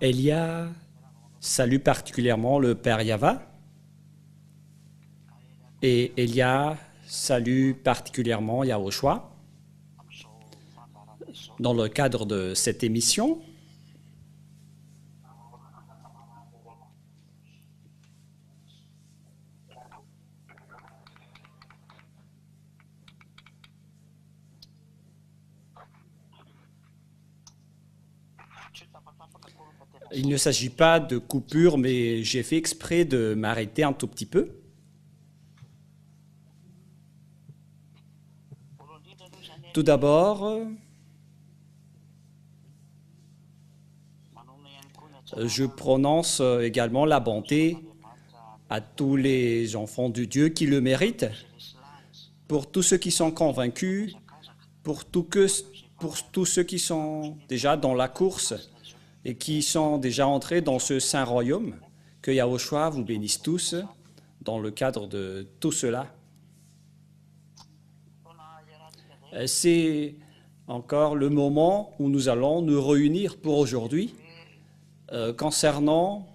Elia salue particulièrement le Père Yava et Elia salue particulièrement Yahushua. Dans le cadre de cette émission, il ne s'agit pas de coupure, mais j'ai fait exprès de m'arrêter un tout petit peu. Tout d'abord, je prononce également la bonté à tous les enfants de Dieu qui le méritent, pour tous ceux qui sont convaincus, pour tous ceux qui sont déjà dans la course et qui sont déjà entrés dans ce saint royaume. Que Yahushua vous bénisse tous dans le cadre de tout cela. C'est encore le moment où nous allons nous réunir pour aujourd'hui concernant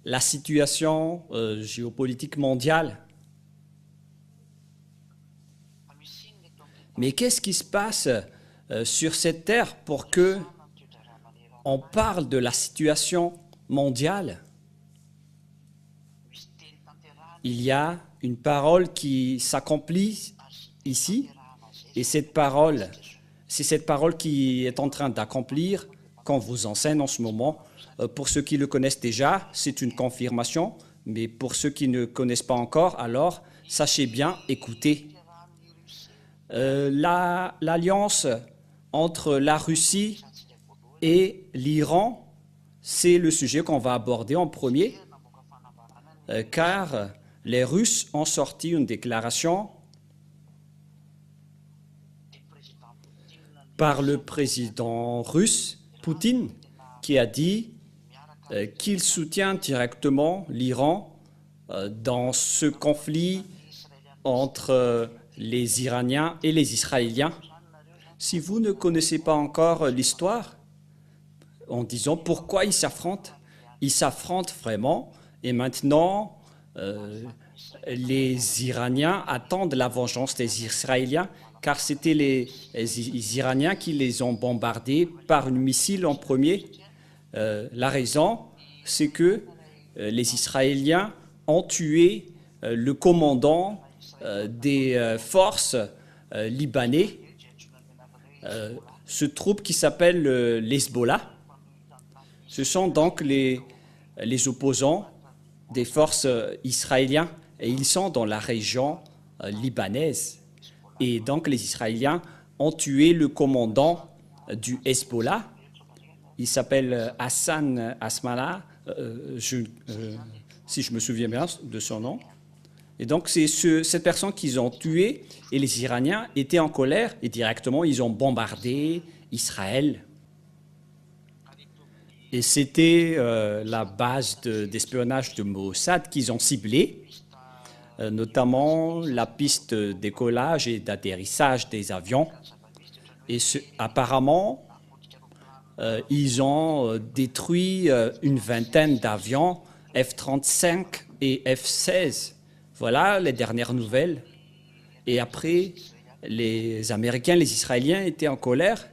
la situation géopolitique mondiale. Mais qu'est-ce qui se passe sur cette terre pour que on parle de la situation mondiale? Il y a une parole qui s'accomplit ici, et cette parole, c'est cette parole qui est en train d'accomplir qu'on vous enseigne en ce moment. Pour ceux qui le connaissent déjà, c'est une confirmation, mais pour ceux qui ne connaissent pas encore, alors sachez bien, écoutez. L'alliance entre la Russie et l'Iran, c'est le sujet qu'on va aborder en premier, car les Russes ont sorti une déclaration par le président russe, Poutine, qui a dit qu'il soutient directement l'Iran dans ce conflit entre les Iraniens et les Israéliens. Si vous ne connaissez pas encore l'histoire, en disant pourquoi ils s'affrontent vraiment, et maintenant les Iraniens attendent la vengeance des Israéliens, car c'était les Iraniens qui les ont bombardés par un missile en premier. La raison, c'est que les Israéliens ont tué le commandant des forces libanais, ce troupe qui s'appelle l'Hezbollah. Ce sont donc les opposants des forces israéliennes, et ils sont dans la région libanaise. Et donc les Israéliens ont tué le commandant du Hezbollah. Il s'appelle Hassan Nasrallah, si je me souviens bien de son nom. Et donc c'est cette personne qu'ils ont tuée, et les Iraniens étaient en colère et directement ils ont bombardé Israël. Et c'était la base d'espionnage de Mossad qu'ils ont ciblée, notamment la piste de décollage et d'atterrissage des avions. Et apparemment, ils ont détruit une vingtaine d'avions F-35 et F-16. Voilà les dernières nouvelles. Et après, les Américains, les Israéliens étaient en colère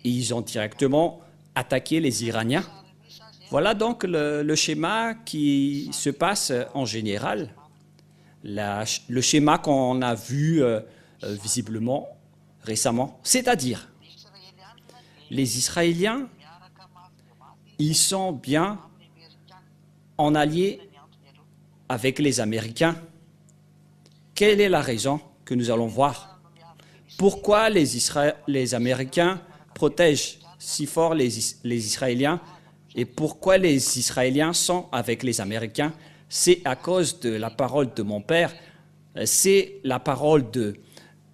et ils ont directement attaqué les Iraniens. Voilà donc le schéma qui se passe en général, le schéma qu'on a vu visiblement récemment. C'est-à-dire, les Israéliens, ils sont bien en alliés avec les Américains. Quelle est la raison que nous allons voir? Pourquoi les Américains protègent si fort les Israéliens? Et pourquoi les Israéliens sont avec les Américains? C'est à cause de la parole de mon père, c'est la parole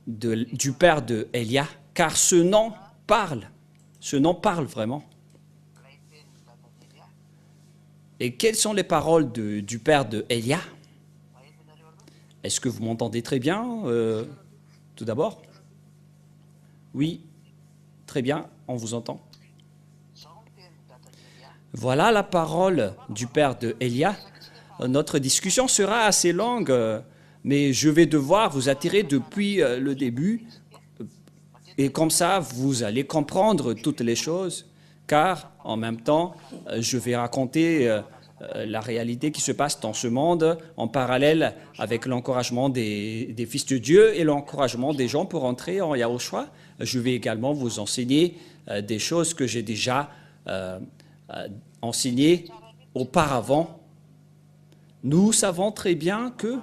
du père de Elia, car ce nom parle vraiment. Et quelles sont les paroles du père de Elia? Est-ce que vous m'entendez très bien, tout d'abord? Oui, Très bien, on vous entend. Voilà la parole du père de Elia. Notre discussion sera assez longue, mais je vais devoir vous attirer depuis le début. Et comme ça, vous allez comprendre toutes les choses, car en même temps, je vais raconter la réalité qui se passe dans ce monde en parallèle avec l'encouragement des fils de Dieu et l'encouragement des gens pour entrer en Yahushua. Je vais également vous enseigner des choses que j'ai déjà enseignées auparavant. Nous savons très bien que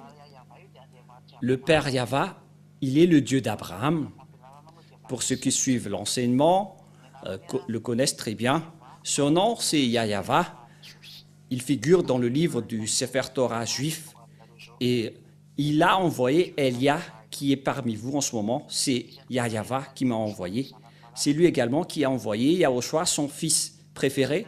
le Père Yahva, il est le Dieu d'Abraham. Pour ceux qui suivent l'enseignement, le connaissent très bien. Son nom, c'est Yahva. Il figure dans le livre du Sefer Torah juif et il a envoyé Elia qui est parmi vous en ce moment. C'est Yahva qui m'a envoyé. C'est lui également qui a envoyé Yahushua, son fils préféré,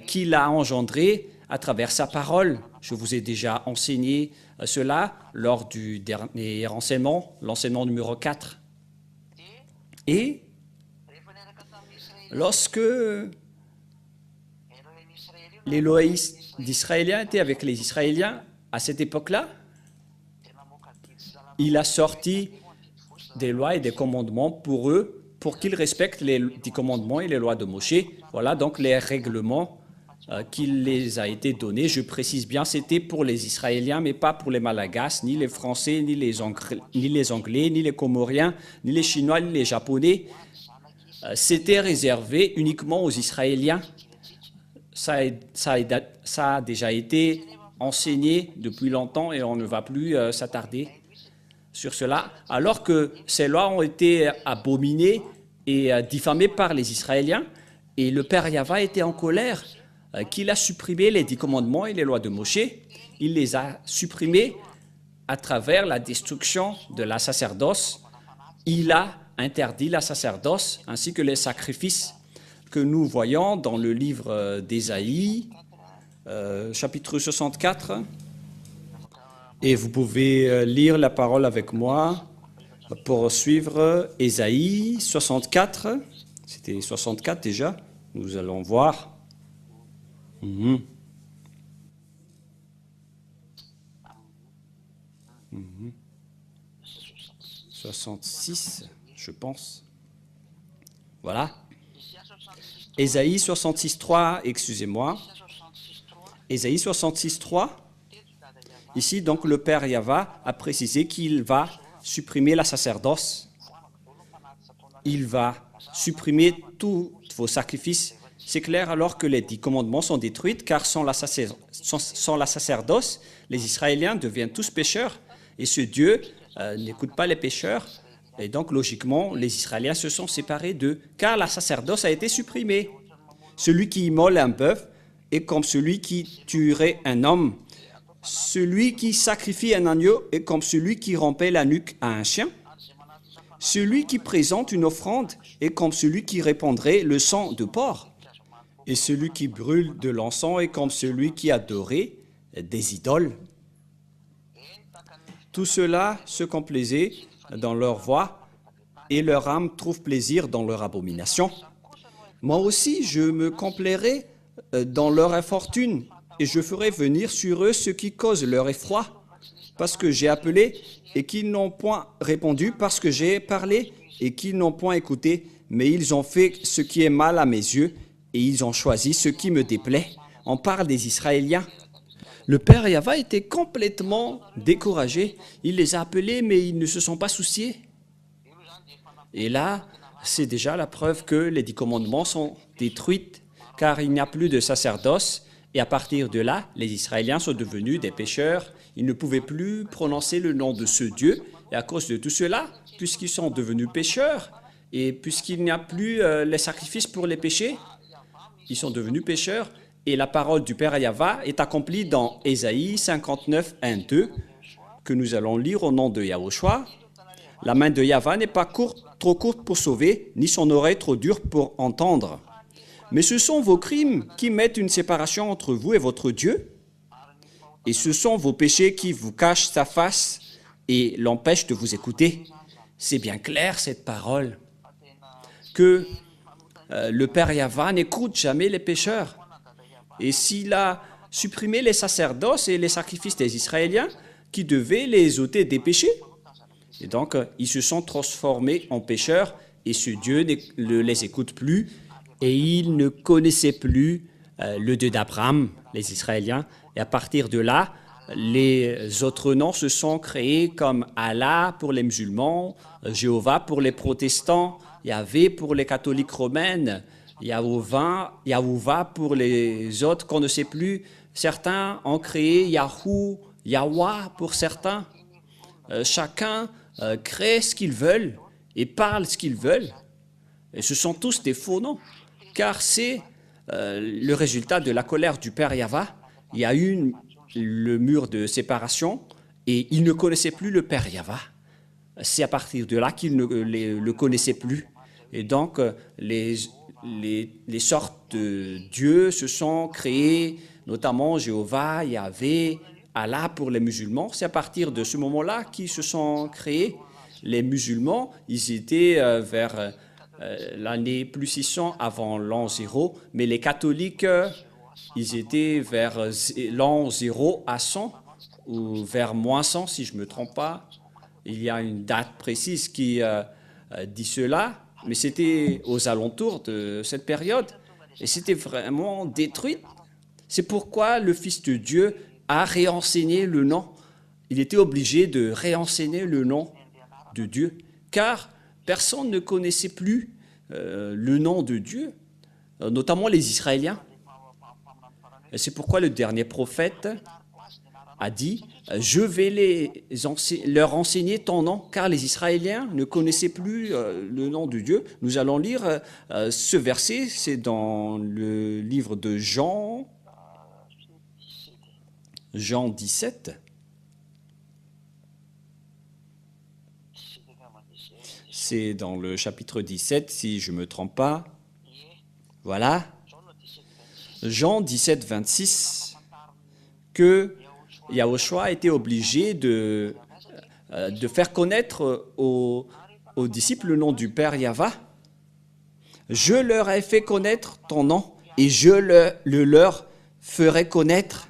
qu'il a engendré à travers sa parole. Je vous ai déjà enseigné cela lors du dernier enseignement, l'enseignement numéro 4. Et lorsque l'Élohim d'Israéliens était avec les Israéliens à cette époque-là, il a sorti des lois et des commandements pour eux, pour qu'ils respectent les commandements et les lois de Moshe. Voilà donc les règlements qu'il les a été donnés. Je précise bien, c'était pour les Israéliens, mais pas pour les Malagasy, ni les Français, ni les Anglais, ni les Comoriens, ni les Chinois, ni les Japonais. C'était réservé uniquement aux Israéliens. Ça a déjà été enseigné depuis longtemps et on ne va plus s'attarder sur cela, alors que ces lois ont été abominées et diffamées par les Israéliens, et le Père Yahva était en colère qu'il a supprimé les 10 commandements et les lois de Moshe. Il les a supprimés à travers la destruction de la sacerdoce. Il a interdit la sacerdoce ainsi que les sacrifices que nous voyons dans le livre d'Ésaïe, chapitre 64. Et vous pouvez lire la parole avec moi pour suivre Ésaïe 64. C'était 64 déjà. Nous allons voir. 66, je pense. Voilà. Ésaïe 66.3, excusez-moi. Ésaïe 66.3. Ici, donc, le Père Yahva a précisé qu'il va supprimer la sacerdoce. Il va supprimer tous vos sacrifices. C'est clair alors que les 10 commandements sont détruits, car sans la sacerdoce, les Israéliens deviennent tous pécheurs. Et ce Dieu n'écoute pas les pécheurs. Et donc, logiquement, les Israéliens se sont séparés d'eux, car la sacerdoce a été supprimée. Celui qui immole un bœuf est comme celui qui tuerait un homme. Celui qui sacrifie un agneau est comme celui qui rompait la nuque à un chien. Celui qui présente une offrande est comme celui qui répandrait le sang de porc. Et celui qui brûle de l'encens est comme celui qui adorait des idoles. Tout cela se complaisait dans leur voie et leur âme trouve plaisir dans leur abomination. Moi aussi, je me complairai dans leur infortune et je ferai venir sur eux ce qui cause leur effroi, parce que j'ai appelé et qu'ils n'ont point répondu, parce que j'ai parlé et qu'ils n'ont point écouté, mais ils ont fait ce qui est mal à mes yeux et ils ont choisi ce qui me déplaît. On parle des Israéliens. Le Père Yahva était complètement découragé. Il les a appelés, mais ils ne se sont pas souciés. Et là, c'est déjà la preuve que les 10 commandements sont détruits, car il n'y a plus de sacerdoce. Et à partir de là, les Israéliens sont devenus des pécheurs. Ils ne pouvaient plus prononcer le nom de ce Dieu. Et à cause de tout cela, puisqu'ils sont devenus pécheurs, et puisqu'il n'y a plus les sacrifices pour les péchés, ils sont devenus pécheurs. Et la parole du Père Yahva est accomplie dans Ésaïe 59, 1, 2, que nous allons lire au nom de Yahushua. La main de Yahva n'est pas trop courte pour sauver, ni son oreille trop dure pour entendre. Mais ce sont vos crimes qui mettent une séparation entre vous et votre Dieu. Et ce sont vos péchés qui vous cachent sa face et l'empêchent de vous écouter. C'est bien clair, cette parole. que le Père Yahva n'écoute jamais les pécheurs. Et s'il a supprimé les sacerdoces et les sacrifices des Israéliens qui devaient les ôter des péchés, et donc ils se sont transformés en pécheurs et ce Dieu ne les écoute plus et ils ne connaissaient plus le Dieu d'Abraham, les Israéliens. Et à partir de là, les autres noms se sont créés comme Allah pour les musulmans, Jéhovah pour les protestants, Yahvé pour les catholiques romaines, Yahuwah pour les autres qu'on ne sait plus. Certains ont créé Yahou, Yahweh pour certains. Chacun crée ce qu'ils veulent et parle ce qu'ils veulent. Et ce sont tous des faux noms, car c'est le résultat de la colère du Père Yahva. Il y a eu le mur de séparation et il ne connaissait plus le Père Yahva. C'est à partir de là qu'il ne le connaissait plus. Et donc, les sortes de dieux se sont créés, notamment Jéhovah, Yahvé, Allah pour les musulmans. C'est à partir de ce moment-là qu'ils se sont créés. Les musulmans, ils étaient vers l'année plus 600 avant l'an 0, mais les catholiques, ils étaient vers l'an 0 à 100, ou vers moins 100 si je ne me trompe pas. Il y a une date précise qui dit cela, mais c'était aux alentours de cette période, et c'était vraiment détruit. C'est pourquoi le Fils de Dieu a réenseigné le nom. Il était obligé de réenseigner le nom de Dieu, car personne ne connaissait plus le nom de Dieu, notamment les Israéliens. Et c'est pourquoi le dernier prophète a dit « Je vais leur enseigner ton nom », car les Israéliens ne connaissaient plus le nom de Dieu. Nous allons lire ce verset, c'est dans le livre de Jean 17. C'est dans le chapitre 17, si je ne me trompe pas. Voilà. Jean 17, 26, que Yahushua a été obligé de faire connaître aux disciples le nom du Père Yahva. Je leur ai fait connaître ton nom et je le leur ferai connaître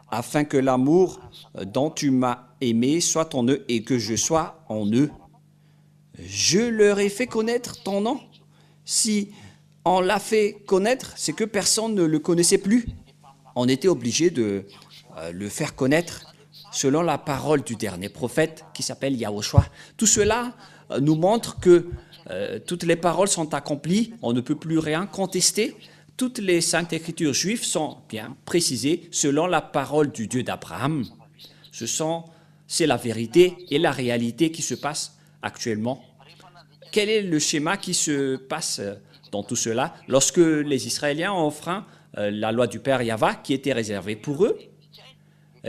afin que l'amour dont tu m'as aimé soit en eux et que je sois en eux. Je leur ai fait connaître ton nom. Si on l'a fait connaître, c'est que personne ne le connaissait plus. On était obligé de le faire connaître selon la parole du dernier prophète qui s'appelle Yahushua. Tout cela nous montre que toutes les paroles sont accomplies, on ne peut plus rien contester. Toutes les saintes écritures juives sont bien précisées selon la parole du Dieu d'Abraham. C'est la vérité et la réalité qui se passe actuellement. Quel est le schéma qui se passe dans tout cela? Lorsque les Israéliens ont enfreint la loi du Père Yahva qui était réservée pour eux,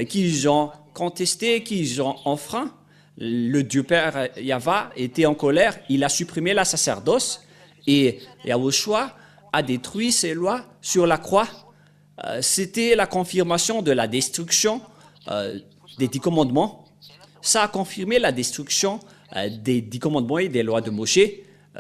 qu'ils ont contesté, qu'ils ont enfreint, le Dieu Père Yahva était en colère, il a supprimé la sacerdoce et Yahushua a détruit ses lois sur la croix. C'était la confirmation de la destruction des 10 commandements. Ça a confirmé la destruction des 10 commandements et des lois de Moshe.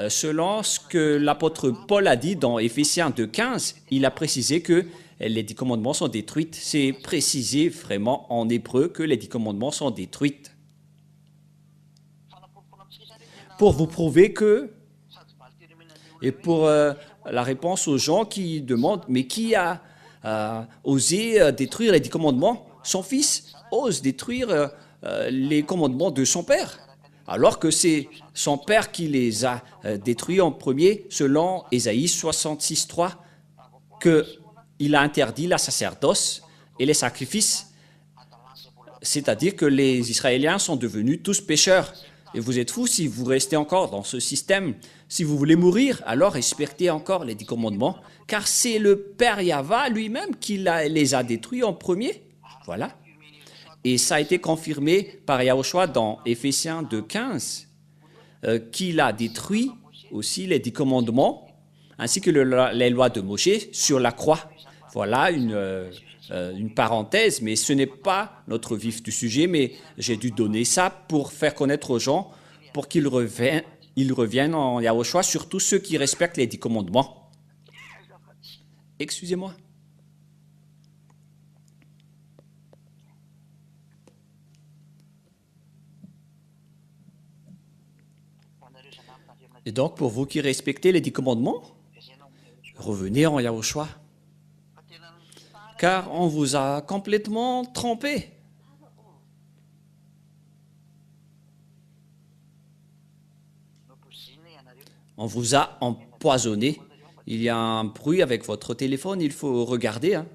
Selon ce que l'apôtre Paul a dit dans Éphésiens 2,15, il a précisé que les 10 commandements sont détruits. C'est précisé vraiment en hébreu que les 10 commandements sont détruits. Pour vous prouver que, et pour la réponse aux gens qui demandent, mais qui a osé détruire les 10 commandements? Son fils ose détruire les commandements de son père, alors que c'est son père qui les a détruits en premier, selon Ésaïe 66,3, qu'il a interdit la sacerdoce et les sacrifices, c'est-à-dire que les Israéliens sont devenus tous pécheurs. Et vous êtes fous si vous restez encore dans ce système. Si vous voulez mourir, alors respectez encore les 10 commandements, car c'est le Père Yahva lui-même qui les a détruits en premier. Voilà. Et ça a été confirmé par Yahushua dans Éphésiens 2,15, qu'il a détruit aussi les 10 commandements, ainsi que les lois de Moshe sur la croix. Voilà une parenthèse, mais ce n'est pas notre vif du sujet, mais j'ai dû donner ça pour faire connaître aux gens, pour qu'ils ils reviennent en Yahushua, surtout ceux qui respectent les 10 commandements. Excusez-moi. Et donc, pour vous qui respectez les 10 commandements, revenez en Yahushua. Car on vous a complètement trompé. On vous a empoisonné. Il y a un bruit avec votre téléphone, il faut regarder. Hein.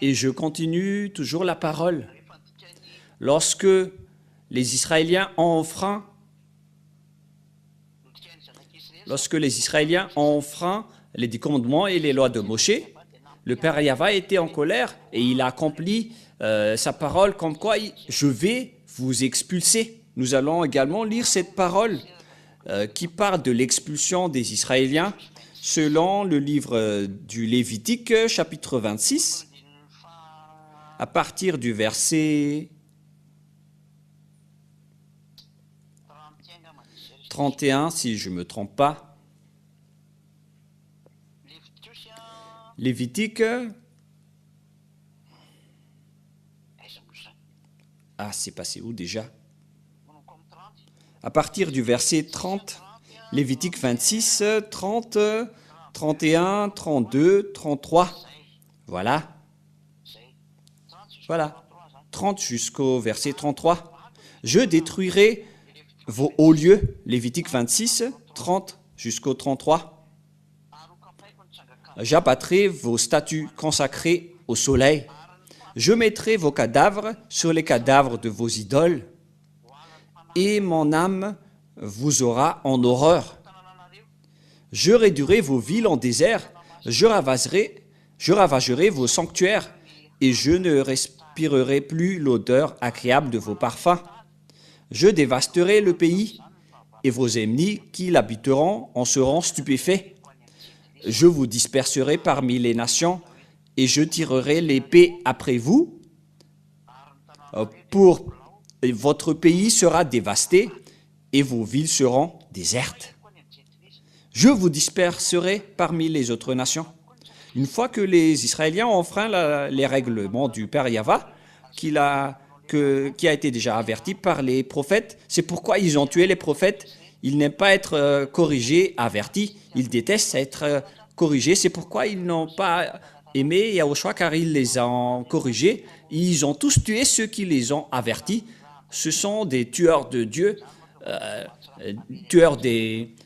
Et je continue toujours la parole. Lorsque les Israéliens ont enfreint les 10 commandements et les lois de Moshe, le Père Yahva était en colère et il a accompli sa parole comme quoi je vais vous expulser. Nous allons également lire cette parole qui parle de l'expulsion des Israéliens selon le livre du Lévitique, chapitre 26, à partir du verset 31, si je ne me trompe pas. Lévitique. Ah, c'est passé où déjà? À partir du verset 30, Lévitique 26, 30, 31, 32, 33. Voilà. Voilà. 30 jusqu'au verset 33. Je détruirai vos hauts lieux, Lévitique 26, 30 jusqu'au 33. J'abattrai vos statues consacrées au soleil. Je mettrai vos cadavres sur les cadavres de vos idoles, et mon âme vous aura en horreur. Je réduirai vos villes en désert, je ravagerai vos sanctuaires, et je ne respirerai plus l'odeur agréable de vos parfums. Je dévasterai le pays, et vos ennemis qui l'habiteront en seront stupéfaits. Je vous disperserai parmi les nations, et je tirerai l'épée après vous. Votre pays sera dévasté, et vos villes seront désertes. Je vous disperserai parmi les autres nations. Une fois que les Israéliens ont enfreint les règlements du Père Yahva, qui a été déjà averti par les prophètes, c'est pourquoi ils ont tué les prophètes. Ils n'aiment pas être corrigés, avertis. Ils détestent être corrigés. C'est pourquoi ils n'ont pas aimé Yahushua, car ils les ont corrigés. Ils ont tous tué ceux qui les ont avertis. Ce sont des tueurs de Dieu,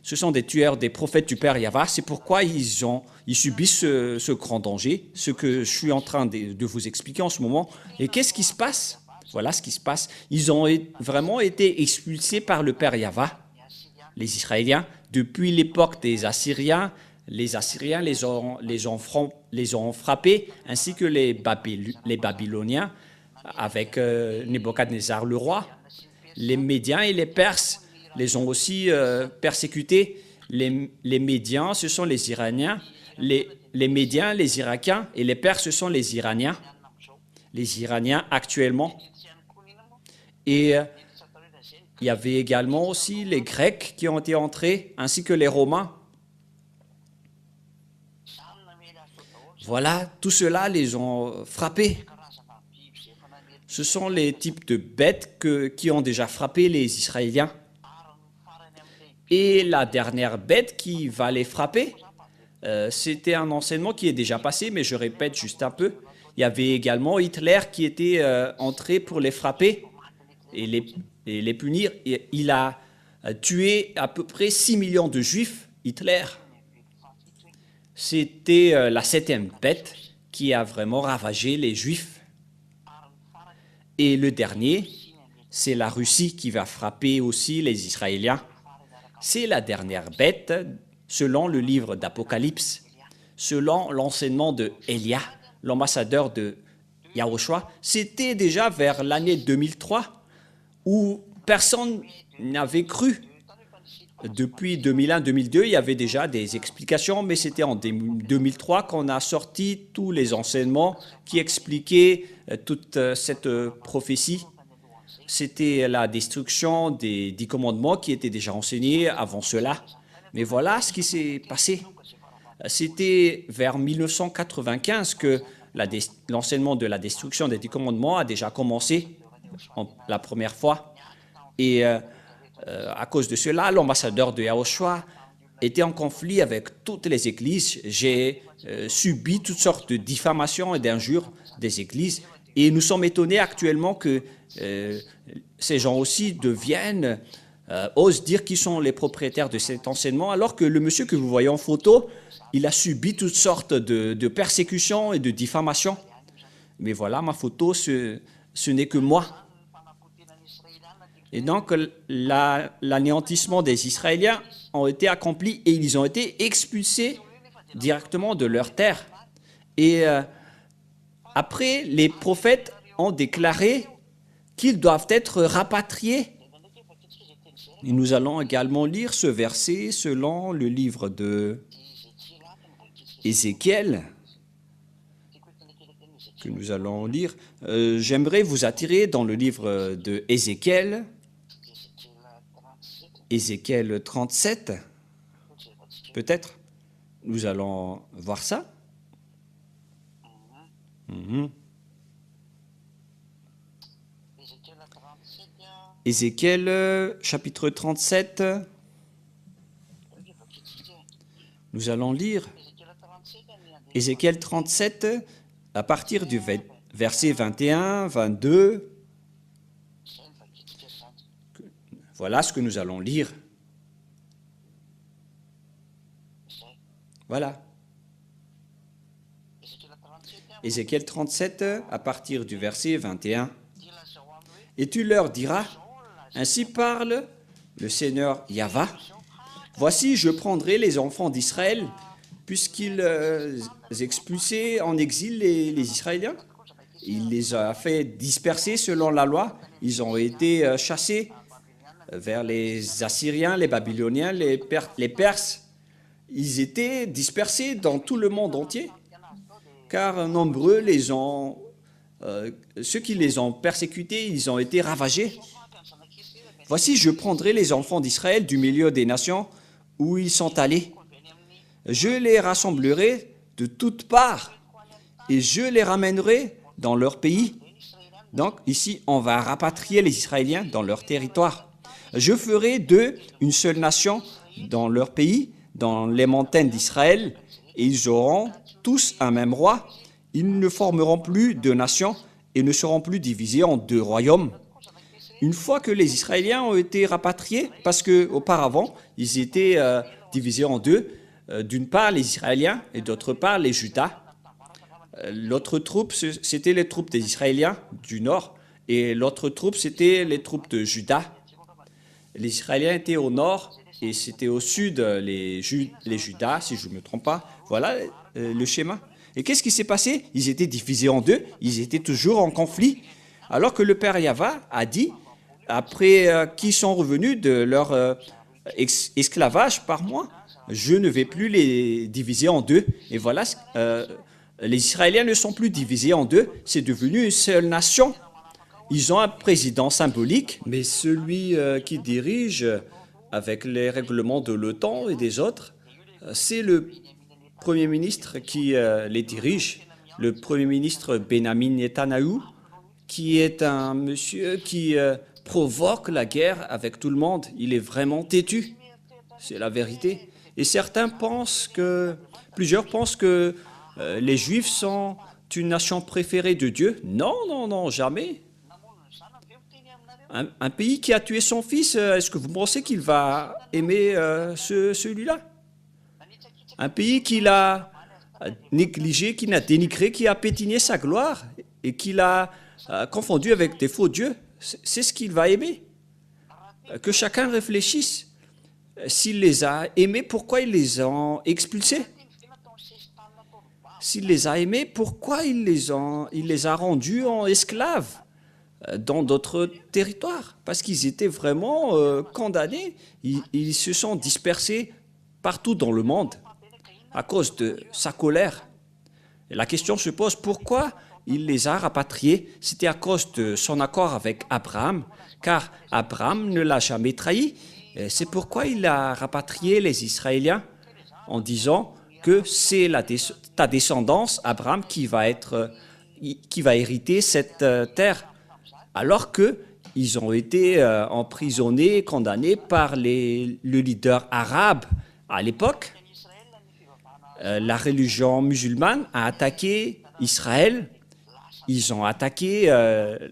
ce sont des tueurs des prophètes du Père Yahva. C'est pourquoi ils subissent ce grand danger, ce que je suis en train de vous expliquer en ce moment. Et qu'est-ce qui se passe? Voilà ce qui se passe. Ils ont vraiment été expulsés par le Père Yahva, les Israéliens, depuis l'époque des Assyriens. Les Assyriens les ont frappés, ainsi que les Babyloniens, avec Nebuchadnezzar le roi. Les Médiens et les Perses les ont aussi persécutés. Les Médiens, ce sont les Iraniens. Les Médiens, les Irakiens, et les Perses, ce sont les Iraniens. Les Iraniens actuellement. Et il y avait également aussi les Grecs qui ont été entrés, ainsi que les Romains. Voilà, tout cela les ont frappés. Ce sont les types de bêtes qui ont déjà frappé les Israéliens. Et la dernière bête qui va les frapper, c'était un enseignement qui est déjà passé, mais je répète juste un peu. Il y avait également Hitler qui était entré pour les frapper et les punir. Et il a tué à peu près 6 millions de Juifs, Hitler. C'était la 7e bête qui a vraiment ravagé les Juifs. Et le dernier, c'est la Russie qui va frapper aussi les Israéliens. C'est la dernière bête, selon le livre d'Apocalypse, selon l'enseignement de Élia, l'ambassadeur de Yahushua. C'était déjà vers l'année 2003 où personne n'avait cru. Depuis 2001-2002, il y avait déjà des explications, mais c'était en 2003 qu'on a sorti tous les enseignements qui expliquaient toute cette prophétie c'était la destruction des 10 commandements qui étaient déjà enseignés avant cela. Mais voilà ce qui s'est passé. C'était vers 1995 que l'enseignement de la destruction des 10 commandements a déjà commencé la première fois. Et à cause de cela, l'ambassadeur de Yahushua était en conflit avec toutes les églises. J'ai subi toutes sortes de diffamations et d'injures des églises. Et nous sommes étonnés actuellement que ces gens aussi osent dire qu'ils sont les propriétaires de cet enseignement, alors que le monsieur que vous voyez en photo, il a subi toutes sortes de persécutions et de diffamations. Mais voilà, ma photo, ce n'est que moi. Et donc, l'anéantissement des Israéliens ont été accomplis et ils ont été expulsés directement de leur terre. Et après, les prophètes ont déclaré qu'ils doivent être rapatriés. Et nous allons également lire ce verset selon le livre de Ézéchiel, que nous allons lire. J'aimerais vous attirer dans le livre de Ézéchiel, Ézéchiel 37, peut-être. Nous allons voir ça. Ézéchiel, chapitre 37. Nous allons lire Ézéchiel 37 à partir du verset 21, 22. Voilà ce que nous allons lire. Voilà. Ézéchiel 37 à partir du verset 21. Et tu leur diras, ainsi parle le Seigneur Yahva. Voici, je prendrai les enfants d'Israël, puisqu'il expulsait en exil les Israéliens. Il les a fait disperser selon la loi. Ils ont été chassés vers les Assyriens, les Babyloniens, les Perses. Ils étaient dispersés dans tout le monde entier, car nombreux ceux qui les ont persécutés, ils ont été ravagés. Voici, je prendrai les enfants d'Israël du milieu des nations où ils sont allés. Je les rassemblerai de toutes parts et je les ramènerai dans leur pays. Donc ici, on va rapatrier les Israéliens dans leur territoire. Je ferai d'eux une seule nation dans leur pays, dans les montagnes d'Israël, et ils auront tous un même roi. Ils ne formeront plus de nations et ne seront plus divisés en 2 royaumes. Une fois que les Israéliens ont été rapatriés, parce qu'auparavant, ils étaient divisés en 2, d'une part les Israéliens et d'autre part les Judas. L'autre troupe, c'était les troupes des Israéliens du nord, et l'autre troupe, c'était les troupes de Juda. Les Israéliens étaient au nord, et c'était au sud les Judas, si je ne me trompe pas. Voilà le schéma. Et qu'est-ce qui s'est passé? Ils étaient divisés en 2, ils étaient toujours en conflit. Alors que le Père Yahva a dit, après qu'ils sont revenus de leur esclavage par mois, je ne vais plus les diviser en 2. Et voilà, les Israéliens ne sont plus divisés en 2, c'est devenu une seule nation. Ils ont un président symbolique, mais celui qui dirige avec les règlements de l'OTAN et des autres, c'est le Premier ministre qui les dirige, le Premier ministre Benjamin Netanyahou, qui est un monsieur qui provoque la guerre avec tout le monde. Il est vraiment têtu, c'est la vérité. Et plusieurs pensent que les Juifs sont une nation préférée de Dieu. Non, non, non, jamais. Un pays qui a tué son fils, est-ce que vous pensez qu'il va aimer celui-là? Un pays qu'il a négligé, qu'il a dénigré, qui a pétiné sa gloire et qu'il a confondu avec des faux dieux, c'est ce qu'il va aimer. Que chacun réfléchisse. S'il les a aimés, pourquoi il les a expulsés? S'il les a aimés, pourquoi il les a rendus en esclaves dans d'autres territoires? Parce qu'ils étaient vraiment condamnés. Ils se sont dispersés partout dans le monde à cause de sa colère. Et la question se pose, pourquoi il les a rapatriés, c'était à cause de son accord avec Abraham, car Abraham ne l'a jamais trahi. C'est pourquoi il a rapatrié les Israéliens en disant que c'est ta descendance, Abraham, qui va hériter cette terre, alors qu'ils ont été emprisonnés, condamnés par le leader arabe à l'époque. La religion musulmane a attaqué Israël. Ils ont attaqué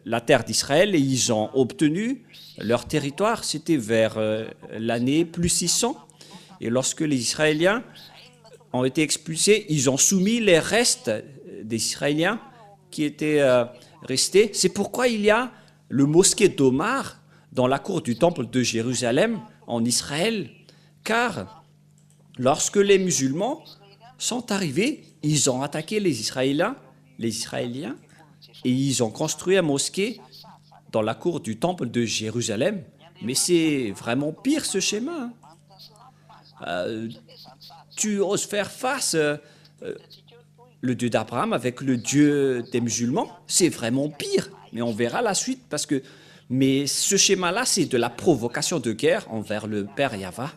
la terre d'Israël et ils ont obtenu leur territoire. C'était vers l'année plus 600. Et lorsque les Israéliens ont été expulsés, ils ont soumis les restes des Israéliens qui étaient restés. C'est pourquoi il y a le mosquée d'Omar dans la cour du temple de Jérusalem en Israël. Car lorsque les musulmans sont arrivés, ils ont attaqué les Israéliens, et ils ont construit un mosquée dans la cour du temple de Jérusalem. Mais c'est vraiment pire ce schéma. Tu oses faire face le Dieu d'Abraham avec le Dieu des musulmans, c'est vraiment pire. Mais on verra la suite mais ce schéma-là, c'est de la provocation de guerre envers le Père Yahva.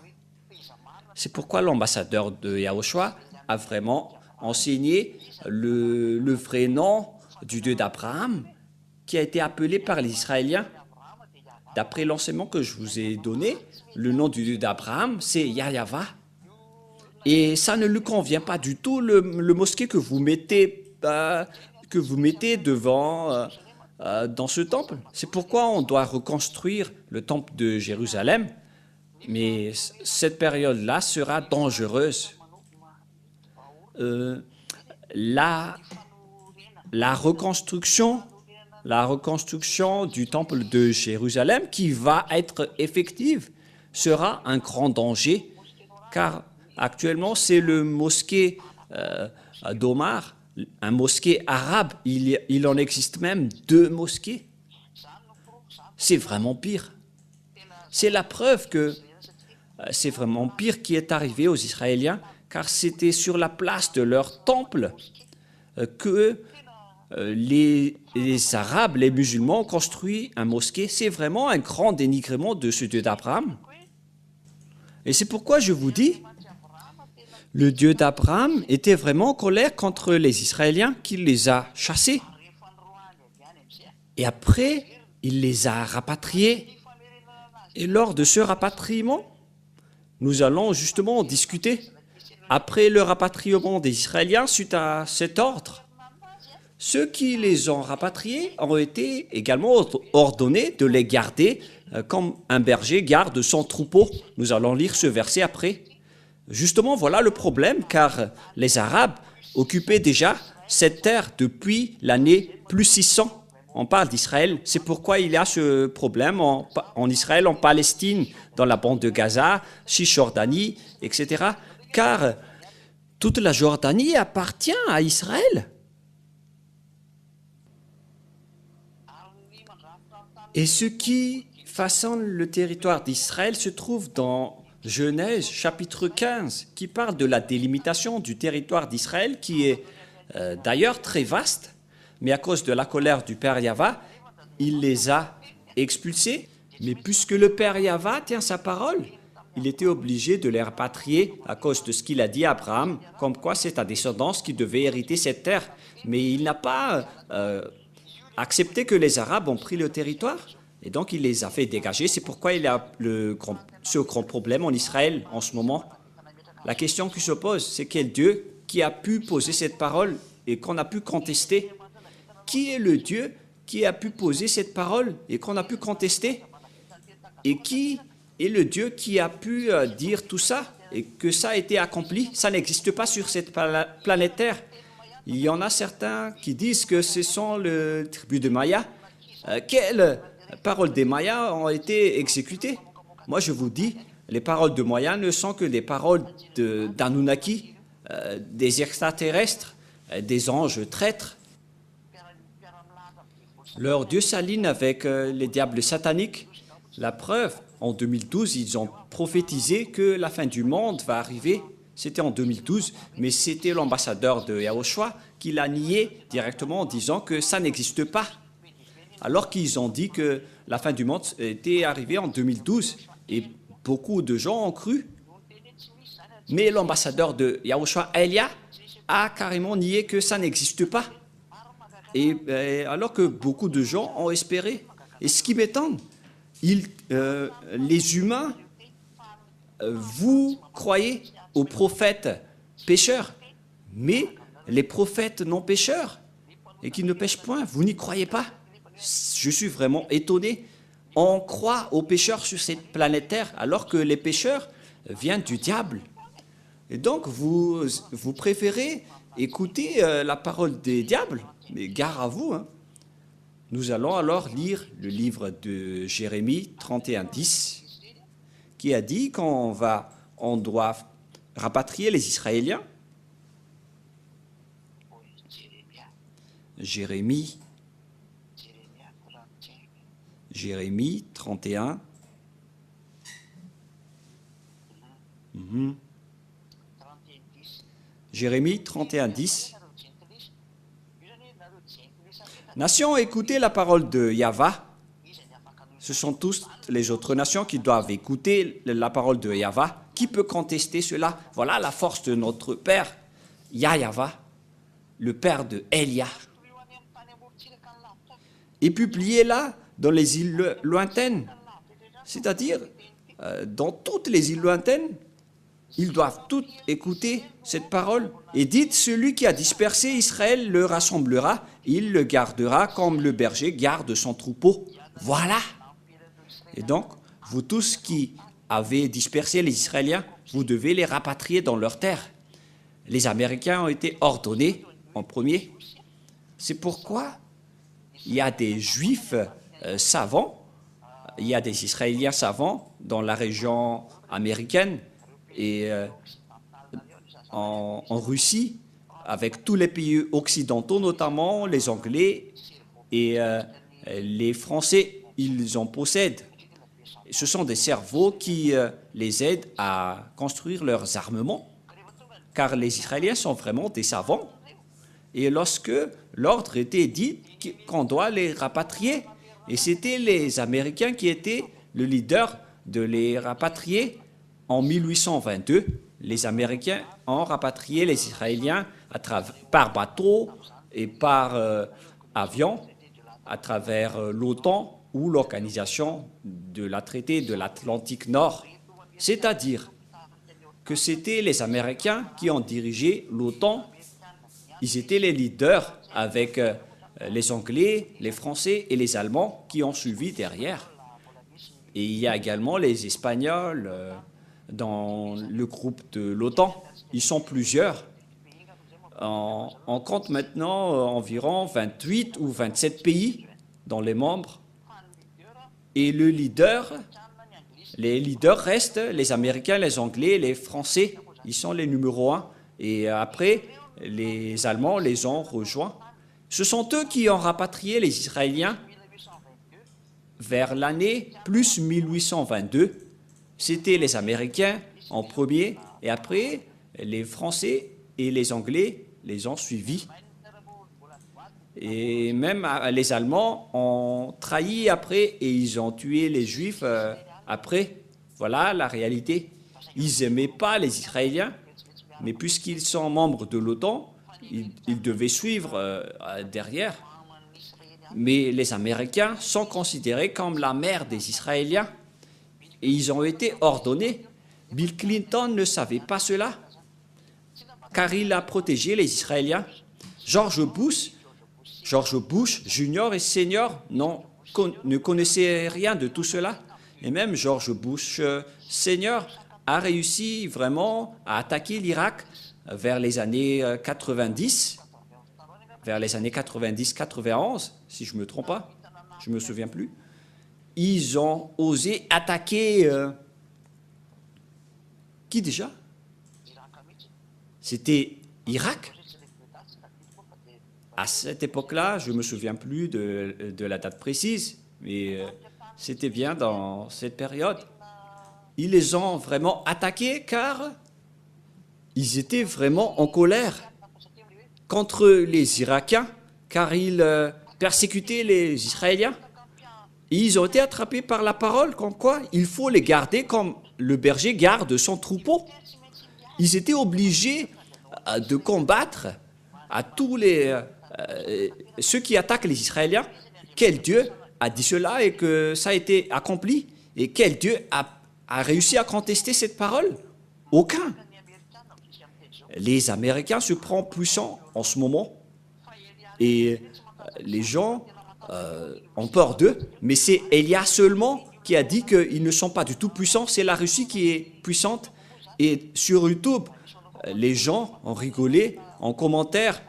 C'est pourquoi l'ambassadeur de Yahushua a vraiment enseigné le vrai nom du Dieu d'Abraham qui a été appelé par les Israéliens. D'après l'enseignement que je vous ai donné, le nom du Dieu d'Abraham, c'est Yahva. Et ça ne lui convient pas du tout, le mosquée que vous mettez devant dans ce temple. C'est pourquoi on doit reconstruire le temple de Jérusalem. Mais cette période-là sera dangereuse. La reconstruction du temple de Jérusalem qui va être effective sera un grand danger, car actuellement c'est le mosquée d'Omar, un mosquée arabe. Il en existe même 2 mosquées. C'est vraiment pire. C'est la preuve que c'est vraiment pire qui est arrivé aux Israéliens, car c'était sur la place de leur temple que les Arabes, les musulmans ont construit un mosquée. C'est vraiment un grand dénigrement de ce Dieu d'Abraham. Et c'est pourquoi je vous dis, le Dieu d'Abraham était vraiment en colère contre les Israéliens, qu'il les a chassés. Et après, il les a rapatriés. Et lors de ce rapatriement, nous allons justement en discuter. Après le rapatriement des Israéliens, suite à cet ordre, ceux qui les ont rapatriés ont été également ordonnés de les garder comme un berger garde son troupeau. Nous allons lire ce verset après. Justement, voilà le problème, car les Arabes occupaient déjà cette terre depuis l'année plus 600. On parle d'Israël, c'est pourquoi il y a ce problème en Israël, en Palestine, dans la bande de Gaza, Cisjordanie, etc. Car toute la Jordanie appartient à Israël. Et ce qui façonne le territoire d'Israël se trouve dans Genèse chapitre 15, qui parle de la délimitation du territoire d'Israël, qui est d'ailleurs très vaste. Mais à cause de la colère du Père Yahva, il les a expulsés. Mais puisque le Père Yahva tient sa parole, il était obligé de les rapatrier à cause de ce qu'il a dit à Abraham, comme quoi c'est ta descendance qui devait hériter cette terre. Mais il n'a pas accepté que les Arabes ont pris le territoire, et donc il les a fait dégager. C'est pourquoi il y a ce grand problème en Israël en ce moment. La question qui se pose, c'est quel Dieu qui a pu poser cette parole et qu'on a pu contester? Qui est le Dieu qui a pu poser cette parole et qu'on a pu contester? Et qui est le Dieu qui a pu dire tout ça et que ça a été accompli? Ça n'existe pas sur cette planète Terre. Il y en a certains qui disent que ce sont les tribus de Maya. Quelles paroles des Mayas ont été exécutées? Moi, je vous dis, les paroles de Maya ne sont que des paroles d'Anunnaki, des extraterrestres, des anges traîtres. Leur Dieu s'aligne avec les diables sataniques. La preuve, en 2012, ils ont prophétisé que la fin du monde va arriver. C'était en 2012, mais c'était l'ambassadeur de Yahushua qui l'a nié directement en disant que ça n'existe pas. Alors qu'ils ont dit que la fin du monde était arrivée en 2012 et beaucoup de gens ont cru. Mais l'ambassadeur de Yahushua, Elia, a carrément nié que ça n'existe pas. Et alors que beaucoup de gens ont espéré. Et ce qui m'étonne, les humains, vous croyez aux prophètes pécheurs, mais les prophètes non pécheurs et qui ne pêchent point, vous n'y croyez pas. Je suis vraiment étonné. On croit aux pécheurs sur cette planète Terre alors que les pécheurs viennent du diable. Et donc vous préférez écouter la parole des diables, mais gare à vous. Hein. Nous allons alors lire le livre de Jérémie 31:10 qui a dit qu'on doit rapatrier les Israéliens. Jérémie 31. Jérémie 31:10. Nations, écoutez la parole de Yahvé. Ce sont tous les autres nations qui doivent écouter la parole de Yahvé. Qui peut contester cela? Voilà la force de notre Père, Yahvé, le Père de Elia. Et publiez-la dans les îles lointaines, c'est-à-dire dans toutes les îles lointaines, ils doivent toutes écouter cette parole. Et dites, celui qui a dispersé Israël le rassemblera, il le gardera comme le berger garde son troupeau. Voilà. Et donc, vous tous qui avez dispersé les Israéliens, vous devez les rapatrier dans leur terre. Les Américains ont été ordonnés en premier. C'est pourquoi il y a des Juifs savants, il y a des Israéliens savants dans la région américaine et en Russie, avec tous les pays occidentaux, notamment les Anglais et les Français, ils en possèdent. Ce sont des cerveaux qui les aident à construire leurs armements, car les Israéliens sont vraiment des savants. Et lorsque l'ordre était dit qu'on doit les rapatrier, et c'était les Américains qui étaient le leader de les rapatrier en 1822. Les Américains ont rapatrié les Israéliens par bateau et par avion à travers l'OTAN ou l'organisation de la traité de l'Atlantique Nord. C'est-à-dire que c'était les Américains qui ont dirigé l'OTAN. Ils étaient les leaders avec les Anglais, les Français et les Allemands qui ont suivi derrière. Et il y a également les Espagnols dans le groupe de l'OTAN. Ils sont plusieurs. On compte maintenant environ 28 ou 27 pays dans les membres. Et les leaders restent les Américains, les Anglais, les Français. Ils sont les numéros 1. Et après, les Allemands les ont rejoints. Ce sont eux qui ont rapatrié les Israéliens vers l'année plus 1822. C'était les Américains en premier, et après, les Français et les Anglais les ont suivis. Et même les Allemands ont trahi après, et ils ont tué les Juifs après. Voilà la réalité. Ils n'aimaient pas les Israéliens, mais puisqu'ils sont membres de l'OTAN, ils devaient suivre derrière. Mais les Américains sont considérés comme la mère des Israéliens et ils ont été ordonnés. Bill Clinton ne savait pas cela, car il a protégé les Israéliens. George Bush Junior et Senior ne connaissaient rien de tout cela. Et même George Bush Senior a réussi vraiment à attaquer l'Irak vers les années 90, vers les années 90-91, si je ne me trompe pas, je ne me souviens plus. Ils ont osé attaquer... qui déjà? C'était Irak. À cette époque-là, je ne me souviens plus de la date précise, mais c'était bien dans cette période. Ils les ont vraiment attaqués car ils étaient vraiment en colère contre les Irakiens, car ils persécutaient les Israéliens. Et ils ont été attrapés par la parole, comme quoi il faut les garder comme le berger garde son troupeau. Ils étaient obligés de combattre à tous ceux qui attaquent les Israéliens. Quel Dieu a dit cela et que ça a été accompli? Et quel Dieu a réussi à contester cette parole? Aucun. Les Américains se prennent puissants en ce moment et les gens ont peur d'eux, mais c'est Elia seulement qui a dit qu'ils ne sont pas du tout puissants, c'est la Russie qui est puissante. Et sur YouTube, les gens ont rigolé en commentaire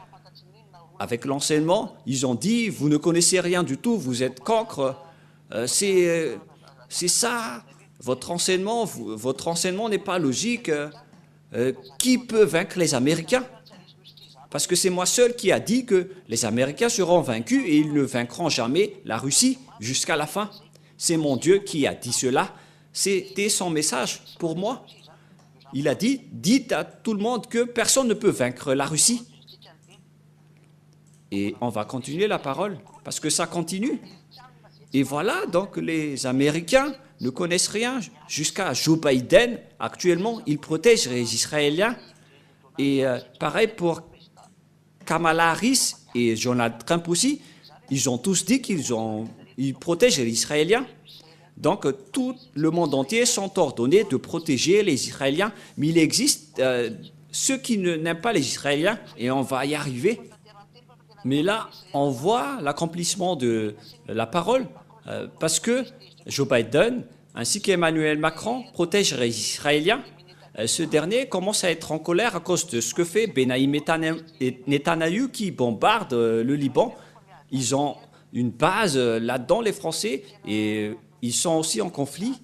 avec l'enseignement, ils ont dit « vous ne connaissez rien du tout, vous êtes cancre, c'est ça, votre enseignement n'est pas logique, qui peut vaincre les Américains ?» Parce que c'est moi seul qui a dit que les Américains seront vaincus et ils ne vaincront jamais la Russie jusqu'à la fin. C'est mon Dieu qui a dit cela. C'était son message pour moi. Il a dit, dites à tout le monde que personne ne peut vaincre la Russie. Et on va continuer la parole, parce que ça continue. Et voilà, donc les Américains ne connaissent rien jusqu'à Joe Biden. Actuellement, il protège les Israéliens. Et pareil pour Kamala Harris et Donald Trump aussi, ils ont tous dit qu'ils protègent les Israéliens. Donc, tout le monde entier sont ordonnés de protéger les Israéliens. Mais il existe ceux qui n'aiment pas les Israéliens et on va y arriver. Mais là, on voit l'accomplissement de la parole parce que Joe Biden ainsi qu'Emmanuel Macron protègent les Israéliens. Ce dernier commence à être en colère à cause de ce que fait Benyamin Netanyahou qui bombarde le Liban. Ils ont une base là-dedans, les Français, et ils sont aussi en conflit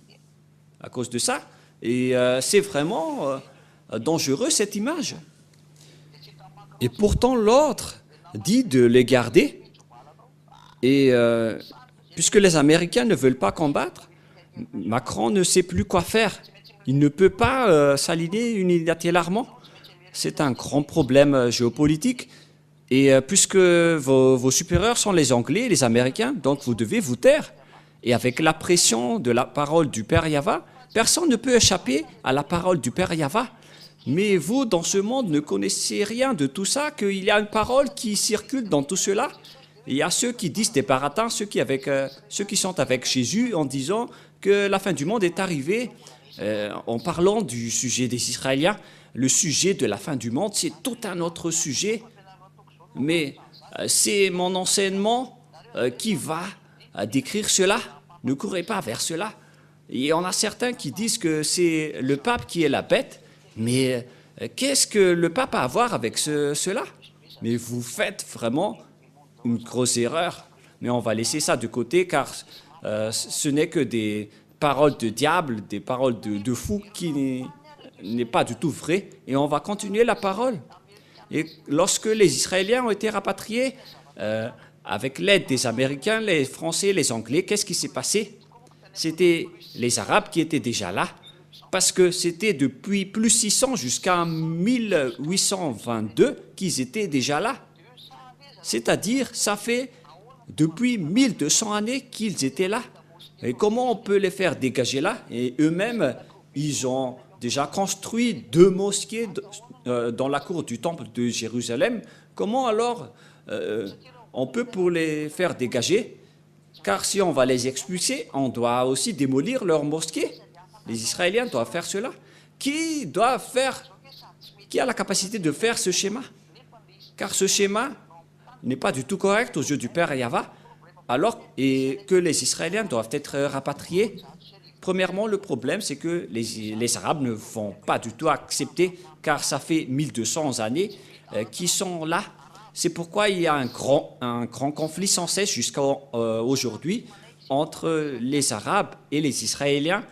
à cause de ça. Et c'est vraiment dangereux, cette image. Et pourtant, l'autre dit de les garder. Et puisque les Américains ne veulent pas combattre, Macron ne sait plus quoi faire. Il ne peut pas s'aligner unilatéralement. C'est un grand problème géopolitique. Et puisque vos supérieurs sont les Anglais, les Américains, donc vous devez vous taire. Et avec la pression de la parole du Père Yahva, personne ne peut échapper à la parole du Père Yahva. Mais vous, dans ce monde, ne connaissez rien de tout ça, qu'il y a une parole qui circule dans tout cela. Et il y a ceux qui disent des baratins, ceux qui sont avec Jésus en disant que la fin du monde est arrivée. En parlant du sujet des Israéliens, le sujet de la fin du monde, c'est tout un autre sujet. Mais c'est mon enseignement qui va décrire cela. Ne courez pas vers cela. Et on a certains qui disent que c'est le pape qui est la bête. Mais qu'est-ce que le pape a à voir avec cela? Mais vous faites vraiment une grosse erreur. Mais on va laisser ça de côté car ce n'est que des paroles de diable, des paroles de fou qui n'est pas du tout vrai. Et on va continuer la parole. Et lorsque les Israéliens ont été rapatriés, avec l'aide des Américains, les Français, les Anglais, qu'est-ce qui s'est passé? C'était les Arabes qui étaient déjà là, parce que c'était depuis plus 600 jusqu'à 1822 qu'ils étaient déjà là. C'est-à-dire, ça fait depuis 1200 années qu'ils étaient là. Et comment on peut les faire dégager là? Et eux-mêmes, ils ont déjà construit 2 mosquées dans la cour du temple de Jérusalem. Comment alors on peut pour les faire dégager? Car si on va les expulser, on doit aussi démolir leurs mosquées. Les Israéliens doivent faire cela. Qui a la capacité de faire ce schéma? Car ce schéma n'est pas du tout correct aux yeux du Père Yahva, alors et que les Israéliens doivent être rapatriés. Premièrement, le problème, c'est que les Arabes ne vont pas du tout accepter, car ça fait 1200 années qu'ils sont là. C'est pourquoi il y a un grand conflit sans cesse jusqu'à aujourd'hui entre les Arabes et les Israéliens.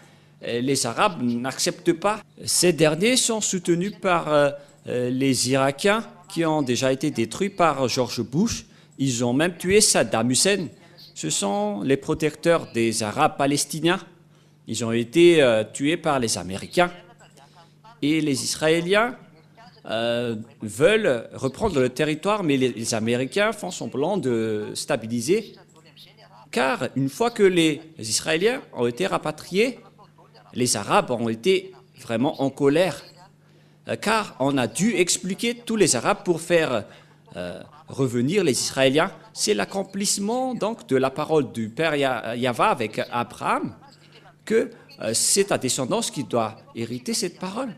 Les Arabes n'acceptent pas. Ces derniers sont soutenus par les Irakiens qui ont déjà été détruits par George Bush. Ils ont même tué Saddam Hussein. Ce sont les protecteurs des Arabes palestiniens. Ils ont été tués par les Américains. Et les Israéliens veulent reprendre le territoire, mais les Américains font semblant de stabiliser, car une fois que les Israéliens ont été rapatriés, les Arabes ont été vraiment en colère, car on a dû expliquer tous les Arabes pour faire revenir les Israéliens. C'est l'accomplissement donc de la parole du père Yahva avec Abraham, que c'est ta descendance qui doit hériter cette parole.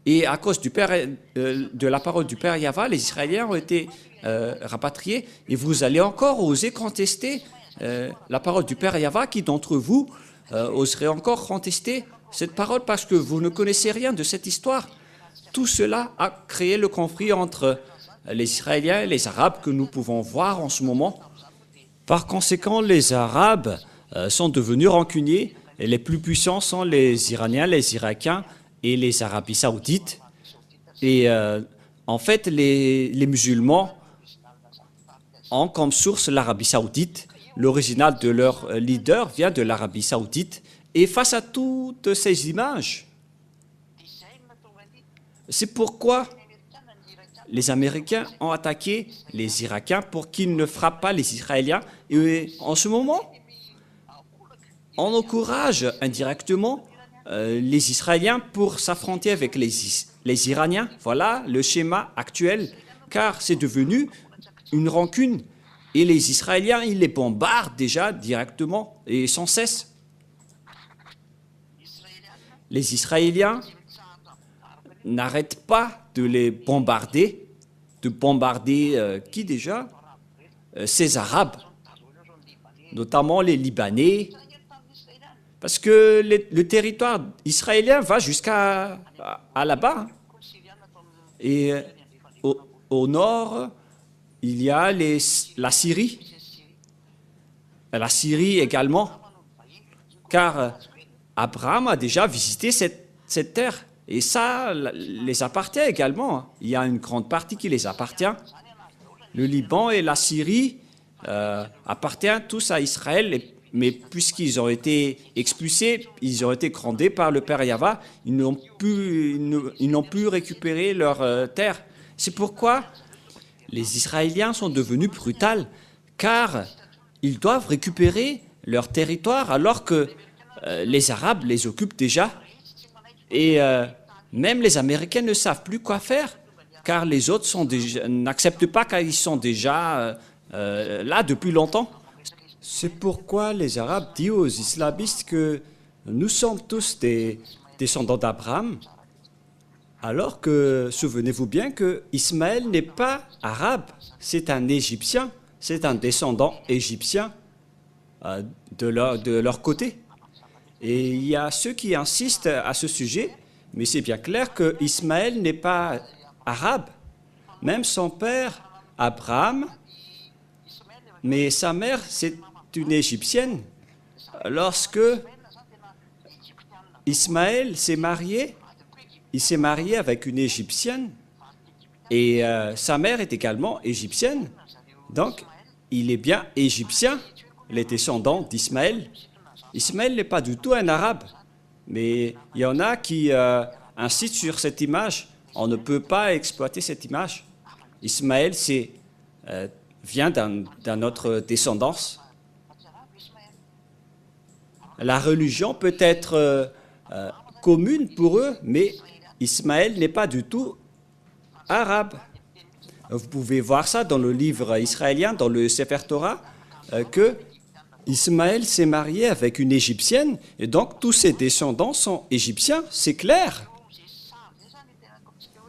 Et à cause de la parole du père Yahva, les Israéliens ont été rapatriés. Et vous allez encore oser contester la parole du père Yahva. Qui d'entre vous oserait encore contester cette parole parce que vous ne connaissez rien de cette histoire? Tout cela a créé le conflit entre les Israéliens et les Arabes que nous pouvons voir en ce moment. Par conséquent, les Arabes sont devenus rancuniers et les plus puissants sont les Iraniens, les Irakiens et les Arabies saoudites. Et en fait, les musulmans ont comme source l'Arabie saoudite. L'original de leur leader vient de l'Arabie saoudite. Et face à toutes ces images, c'est pourquoi les Américains ont attaqué les Irakiens pour qu'ils ne frappent pas les Israéliens. Et en ce moment, on encourage indirectement les Israéliens pour s'affronter avec les Iraniens. Voilà le schéma actuel, car c'est devenu une rancune. Et les Israéliens, ils les bombardent déjà directement et sans cesse. Les Israéliens n'arrêtent pas de les bombarder, qui déjà? Ces Arabes, notamment les Libanais, parce que le territoire israélien va jusqu'à là-bas. Et au nord, il y a la Syrie. La Syrie également, car Abraham a déjà visité cette terre. Et ça les appartient également. Il y a une grande partie qui les appartient. Le Liban et la Syrie appartiennent tous à Israël. Mais puisqu'ils ont été expulsés, ils ont été grondés par le père Yahva, ils n'ont pu récupérer leur terre. C'est pourquoi les Israéliens sont devenus brutaux, car ils doivent récupérer leur territoire alors que les Arabes les occupent déjà. Et même les Américains ne savent plus quoi faire, car les autres n'acceptent pas car ils sont déjà là depuis longtemps. C'est pourquoi les Arabes disent aux islamistes que nous sommes tous des descendants d'Abraham, alors que, souvenez-vous bien que Ismaël n'est pas arabe, c'est un Égyptien, c'est un descendant égyptien de leur côté. Et il y a ceux qui insistent à ce sujet, mais c'est bien clair que Ismaël n'est pas arabe, même son père, Abraham, mais sa mère, c'est une Égyptienne. Lorsque Ismaël s'est marié, il s'est marié avec une Égyptienne et sa mère est également égyptienne. Donc, il est bien égyptien, les descendants d'Ismaël. Ismaël n'est pas du tout un arabe, mais il y en a qui insistent sur cette image. On ne peut pas exploiter cette image. Ismaël vient d'une autre descendance. La religion peut être commune pour eux, mais Ismaël n'est pas du tout arabe. Vous pouvez voir ça dans le livre israélien, dans le Sefer Torah, que Ismaël s'est marié avec une Égyptienne, et donc tous ses descendants sont égyptiens, c'est clair.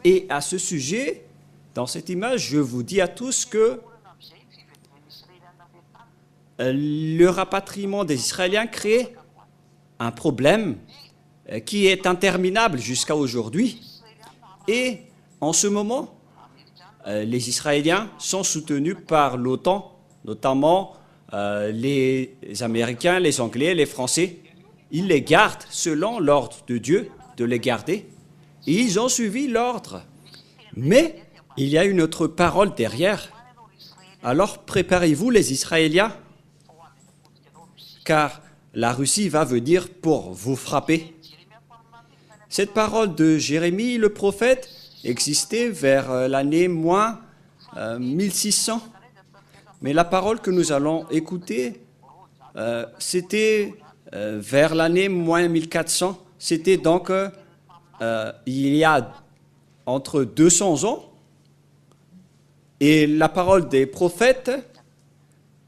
Et à ce sujet, dans cette image, je vous dis à tous que le rapatriement des Israéliens crée un problème qui est interminable jusqu'à aujourd'hui. Et en ce moment, les Israéliens sont soutenus par l'OTAN, notamment les Américains, les Anglais, les Français. Ils les gardent selon l'ordre de Dieu de les garder. Et ils ont suivi l'ordre. Mais il y a une autre parole derrière. Alors préparez-vous les Israéliens, car la Russie va venir pour vous frapper. Cette parole de Jérémie, le prophète, existé vers l'année moins 1600. Mais la parole que nous allons écouter, c'était vers l'année moins 1400. C'était donc il y a entre 200 ans. Et la parole des prophètes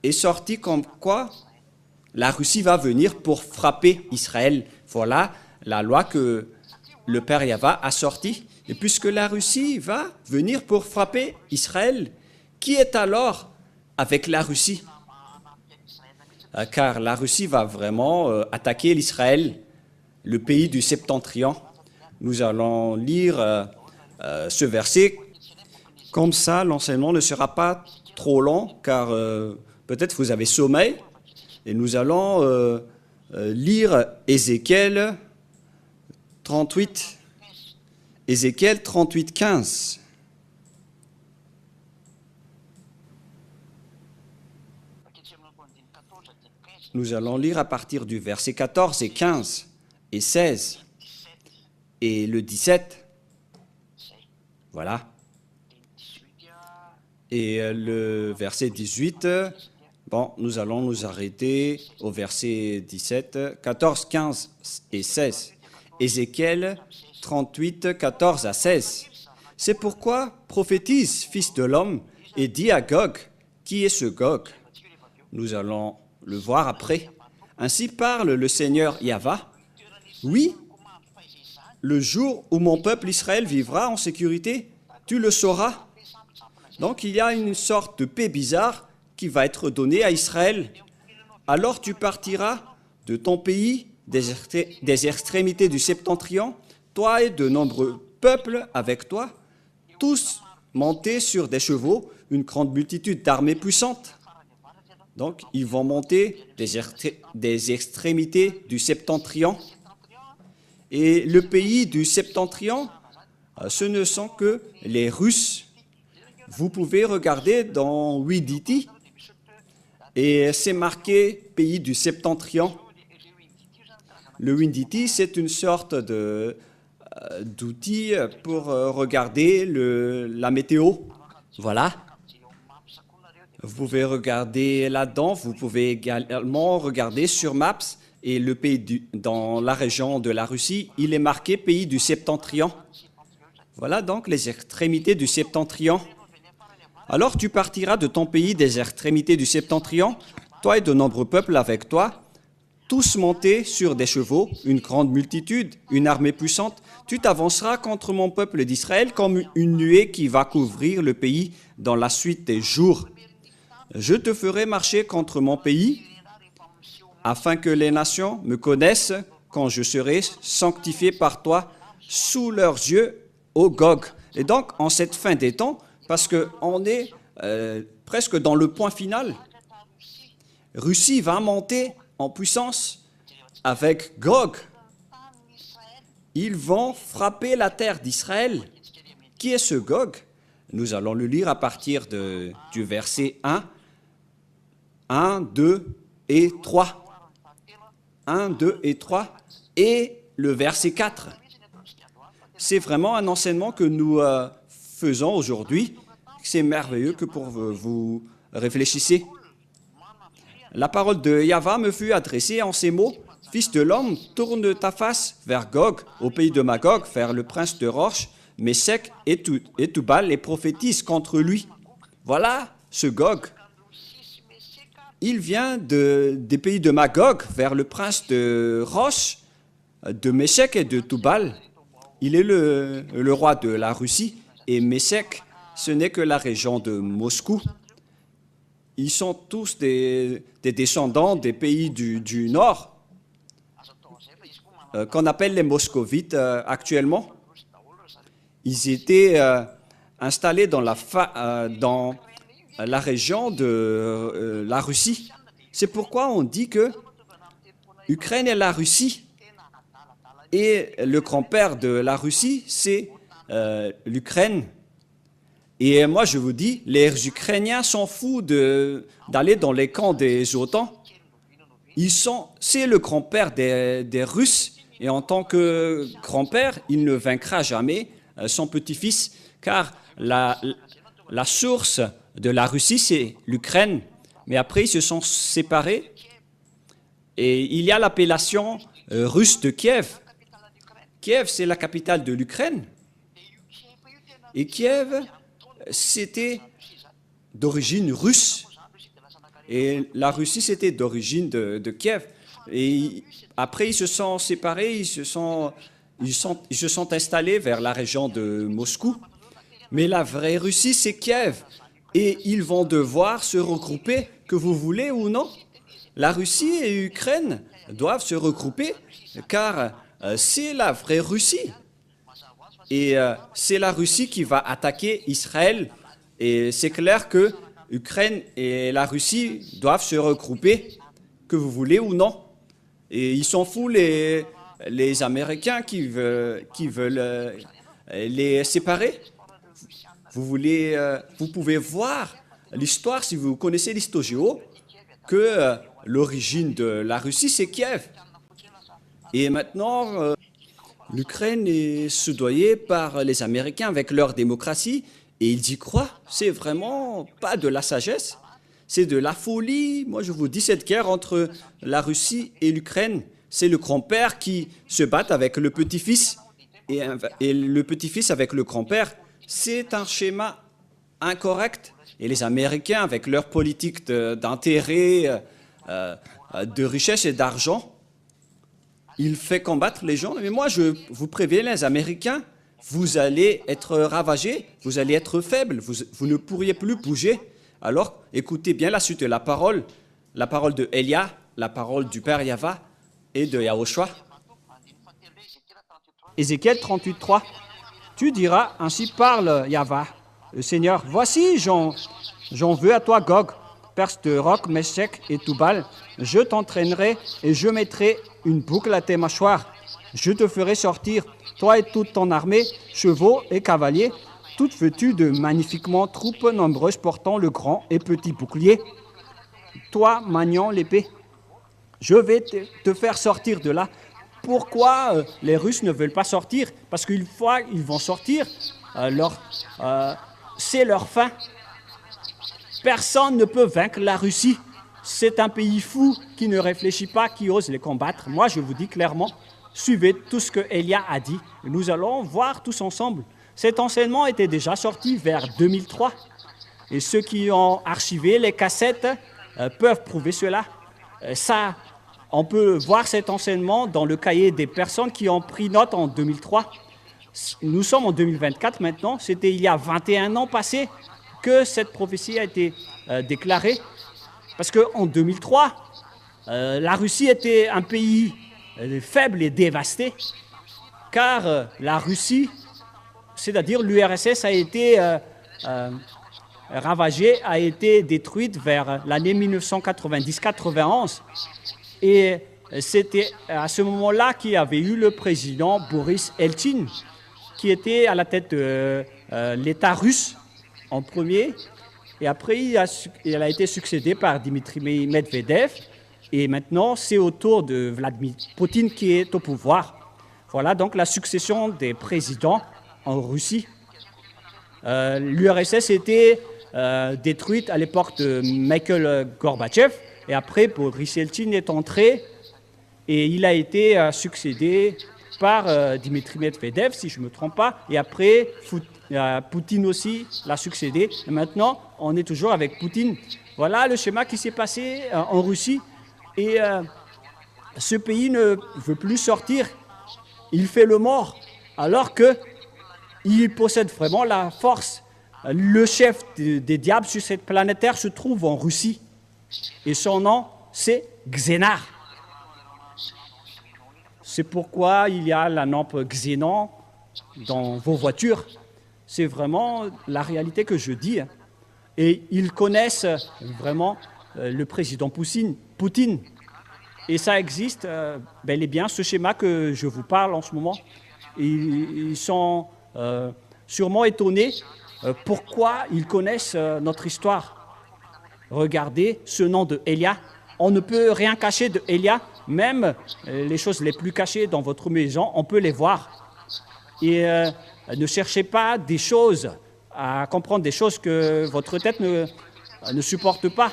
est sortie comme quoi la Russie va venir pour frapper Israël. Voilà la loi que le Père Yahva a sortie. Et puisque la Russie va venir pour frapper Israël, qui est alors avec la Russie? Car la Russie va vraiment attaquer l'Israël, le pays du Septentrion. Nous allons lire ce verset. Comme ça, l'enseignement ne sera pas trop long, car peut-être vous avez sommeil. Et nous allons lire Ézéchiel 38. Ézéchiel 38, 15. Nous allons lire à partir du verset 14 et 15 et 16 et le 17. Voilà. Et le verset 18, bon, nous allons nous arrêter au verset 17, 14, 15 et 16. Ézéchiel 38, 14 à 16. C'est pourquoi prophétise, fils de l'homme, et dis à Gog, qui est ce Gog? Nous allons le voir après. Ainsi parle le Seigneur Yahva. Oui, le jour où mon peuple Israël vivra en sécurité, tu le sauras. Donc il y a une sorte de paix bizarre qui va être donnée à Israël. Alors tu partiras de ton pays, des extrémités du septentrion, toi et de nombreux peuples avec toi, tous montés sur des chevaux, une grande multitude d'armées puissantes. Donc, ils vont monter des extrémités du septentrion. Et le pays du septentrion, ce ne sont que les Russes. Vous pouvez regarder dans Widiti, et c'est marqué pays du septentrion. Le Widiti, c'est une sorte d'outil pour regarder la météo. Voilà. Vous pouvez regarder là-dedans, vous pouvez également regarder sur Maps, et le pays dans la région de la Russie, il est marqué pays du septentrion. Voilà donc les extrémités du septentrion. Alors tu partiras de ton pays des extrémités du septentrion, toi et de nombreux peuples avec toi, tous montés sur des chevaux, une grande multitude, une armée puissante. Tu t'avanceras contre mon peuple d'Israël comme une nuée qui va couvrir le pays dans la suite des jours. Je te ferai marcher contre mon pays, afin que les nations me connaissent quand je serai sanctifié par toi sous leurs yeux, ô Gog. Et donc, en cette fin des temps, parce qu'on est presque dans le point final, Russie va monter en puissance avec Gog. Ils vont frapper la terre d'Israël. Qui est ce Gog? Nous allons le lire à partir du verset 1, 2 et 3. 1, 2 et 3 et le verset 4. C'est vraiment un enseignement que nous faisons aujourd'hui. C'est merveilleux que pour vous réfléchissez. La parole de Yahva me fut adressée en ces mots. Fils de l'homme, tourne ta face vers Gog, au pays de Magog, vers le prince de Roche, Meshech et Tubal, et prophétise contre lui. Voilà ce Gog. Il vient des pays de Magog vers le prince de Roche, de Meshech et de Tubal. Il est le roi de la Russie, et Meshech, ce n'est que la région de Moscou. Ils sont tous des descendants des pays du Nord, qu'on appelle les Moscovites actuellement. Ils étaient installés dans la région de la Russie. C'est pourquoi on dit que l'Ukraine est la Russie. Et le grand-père de la Russie, c'est l'Ukraine. Et moi, je vous dis, les Ukrainiens s'en foutent d'aller dans les camps des OTAN. C'est le grand-père des Russes. Et en tant que grand-père, il ne vaincra jamais son petit-fils, car la source de la Russie, c'est l'Ukraine. Mais après, ils se sont séparés et il y a l'appellation russe de Kiev. Kiev, c'est la capitale de l'Ukraine. Et Kiev, c'était d'origine russe. Et la Russie, c'était d'origine de Kiev. Et après, ils se sont séparés, ils se sont installés vers la région de Moscou. Mais la vraie Russie, c'est Kiev. Et ils vont devoir se regrouper, que vous voulez ou non. La Russie et l'Ukraine doivent se regrouper, car c'est la vraie Russie. Et c'est la Russie qui va attaquer Israël. Et c'est clair que l'Ukraine et la Russie doivent se regrouper, que vous voulez ou non. Et ils s'en foutent les Américains qui veulent les séparer. Vous pouvez voir l'histoire, si vous connaissez l'histoire géo, que l'origine de la Russie, c'est Kiev. Et maintenant, l'Ukraine est soudoyée par les Américains avec leur démocratie, et ils y croient. C'est vraiment pas de la sagesse, c'est de la folie. Moi, je vous dis, cette guerre entre la Russie et l'Ukraine, c'est le grand-père qui se bat avec le petit-fils, et le petit-fils avec le grand-père. C'est un schéma incorrect. Et les Américains, avec leur politique d'intérêt, de richesse et d'argent, ils font combattre les gens. Mais moi, je vous préviens, les Américains, vous allez être ravagés, vous allez être faibles, vous ne pourriez plus bouger. Alors, écoutez bien la suite de la parole de Elia, la parole du Père Yahva et de Yahushua. Ézéchiel 38:3. Tu diras, ainsi parle Yahva, le Seigneur, voici, j'en veux à toi, Gog, perse de Roc, Meshech et Tubal. Je t'entraînerai et je mettrai une boucle à tes mâchoires. Je te ferai sortir, toi et toute ton armée, chevaux et cavaliers, toutes vêtues de magnifiquement troupes nombreuses portant le grand et petit bouclier. Toi, maniant l'épée, je vais te faire sortir de là. Pourquoi les Russes ne veulent pas sortir? Parce qu'une fois ils vont sortir, c'est leur fin. Personne ne peut vaincre la Russie. C'est un pays fou qui ne réfléchit pas, qui ose les combattre. Moi, je vous dis clairement, suivez tout ce que Elia a dit. Nous allons voir tous ensemble. Cet enseignement était déjà sorti vers 2003. Et ceux qui ont archivé les cassettes peuvent prouver cela. On peut voir cet enseignement dans le cahier des personnes qui ont pris note en 2003. Nous sommes en 2024 maintenant. C'était il y a 21 ans passés que cette prophétie a été déclarée. Parce qu'en 2003, la Russie était un pays faible et dévasté, car la Russie, c'est-à-dire l'URSS, a été ravagée, a été détruite vers l'année 1990-91. Et c'était à ce moment-là qu'il y avait eu le président Boris Eltsine, qui était à la tête de l'État russe en premier. Et après, il a été succédé par Dmitri Medvedev. Et maintenant, c'est au tour de Vladimir Poutine qui est au pouvoir. Voilà donc la succession des présidents en Russie. L'URSS était détruite à l'époque de Mikhail Gorbatchev. Et après, Boris Eltsine est entré et il a été succédé par Dmitri Medvedev, si je ne me trompe pas. Et après, Poutine aussi l'a succédé. Et maintenant, on est toujours avec Poutine. Voilà le schéma qui s'est passé en Russie. Et ce pays ne veut plus sortir. Il fait le mort, alors qu'il possède vraiment la force. Le chef des diables sur cette planète Terre se trouve en Russie. Et son nom, c'est Xénar. C'est pourquoi il y a la lampe Xénon dans vos voitures. C'est vraiment la réalité que je dis. Et ils connaissent vraiment le président Poutine. Et ça existe bel et bien, ce schéma que je vous parle en ce moment. Et ils sont sûrement étonnés pourquoi ils connaissent notre histoire. Regardez ce nom de Elia. On ne peut rien cacher de Elia. Même les choses les plus cachées dans votre maison, on peut les voir. Et ne cherchez pas des choses, à comprendre des choses que votre tête ne supporte pas.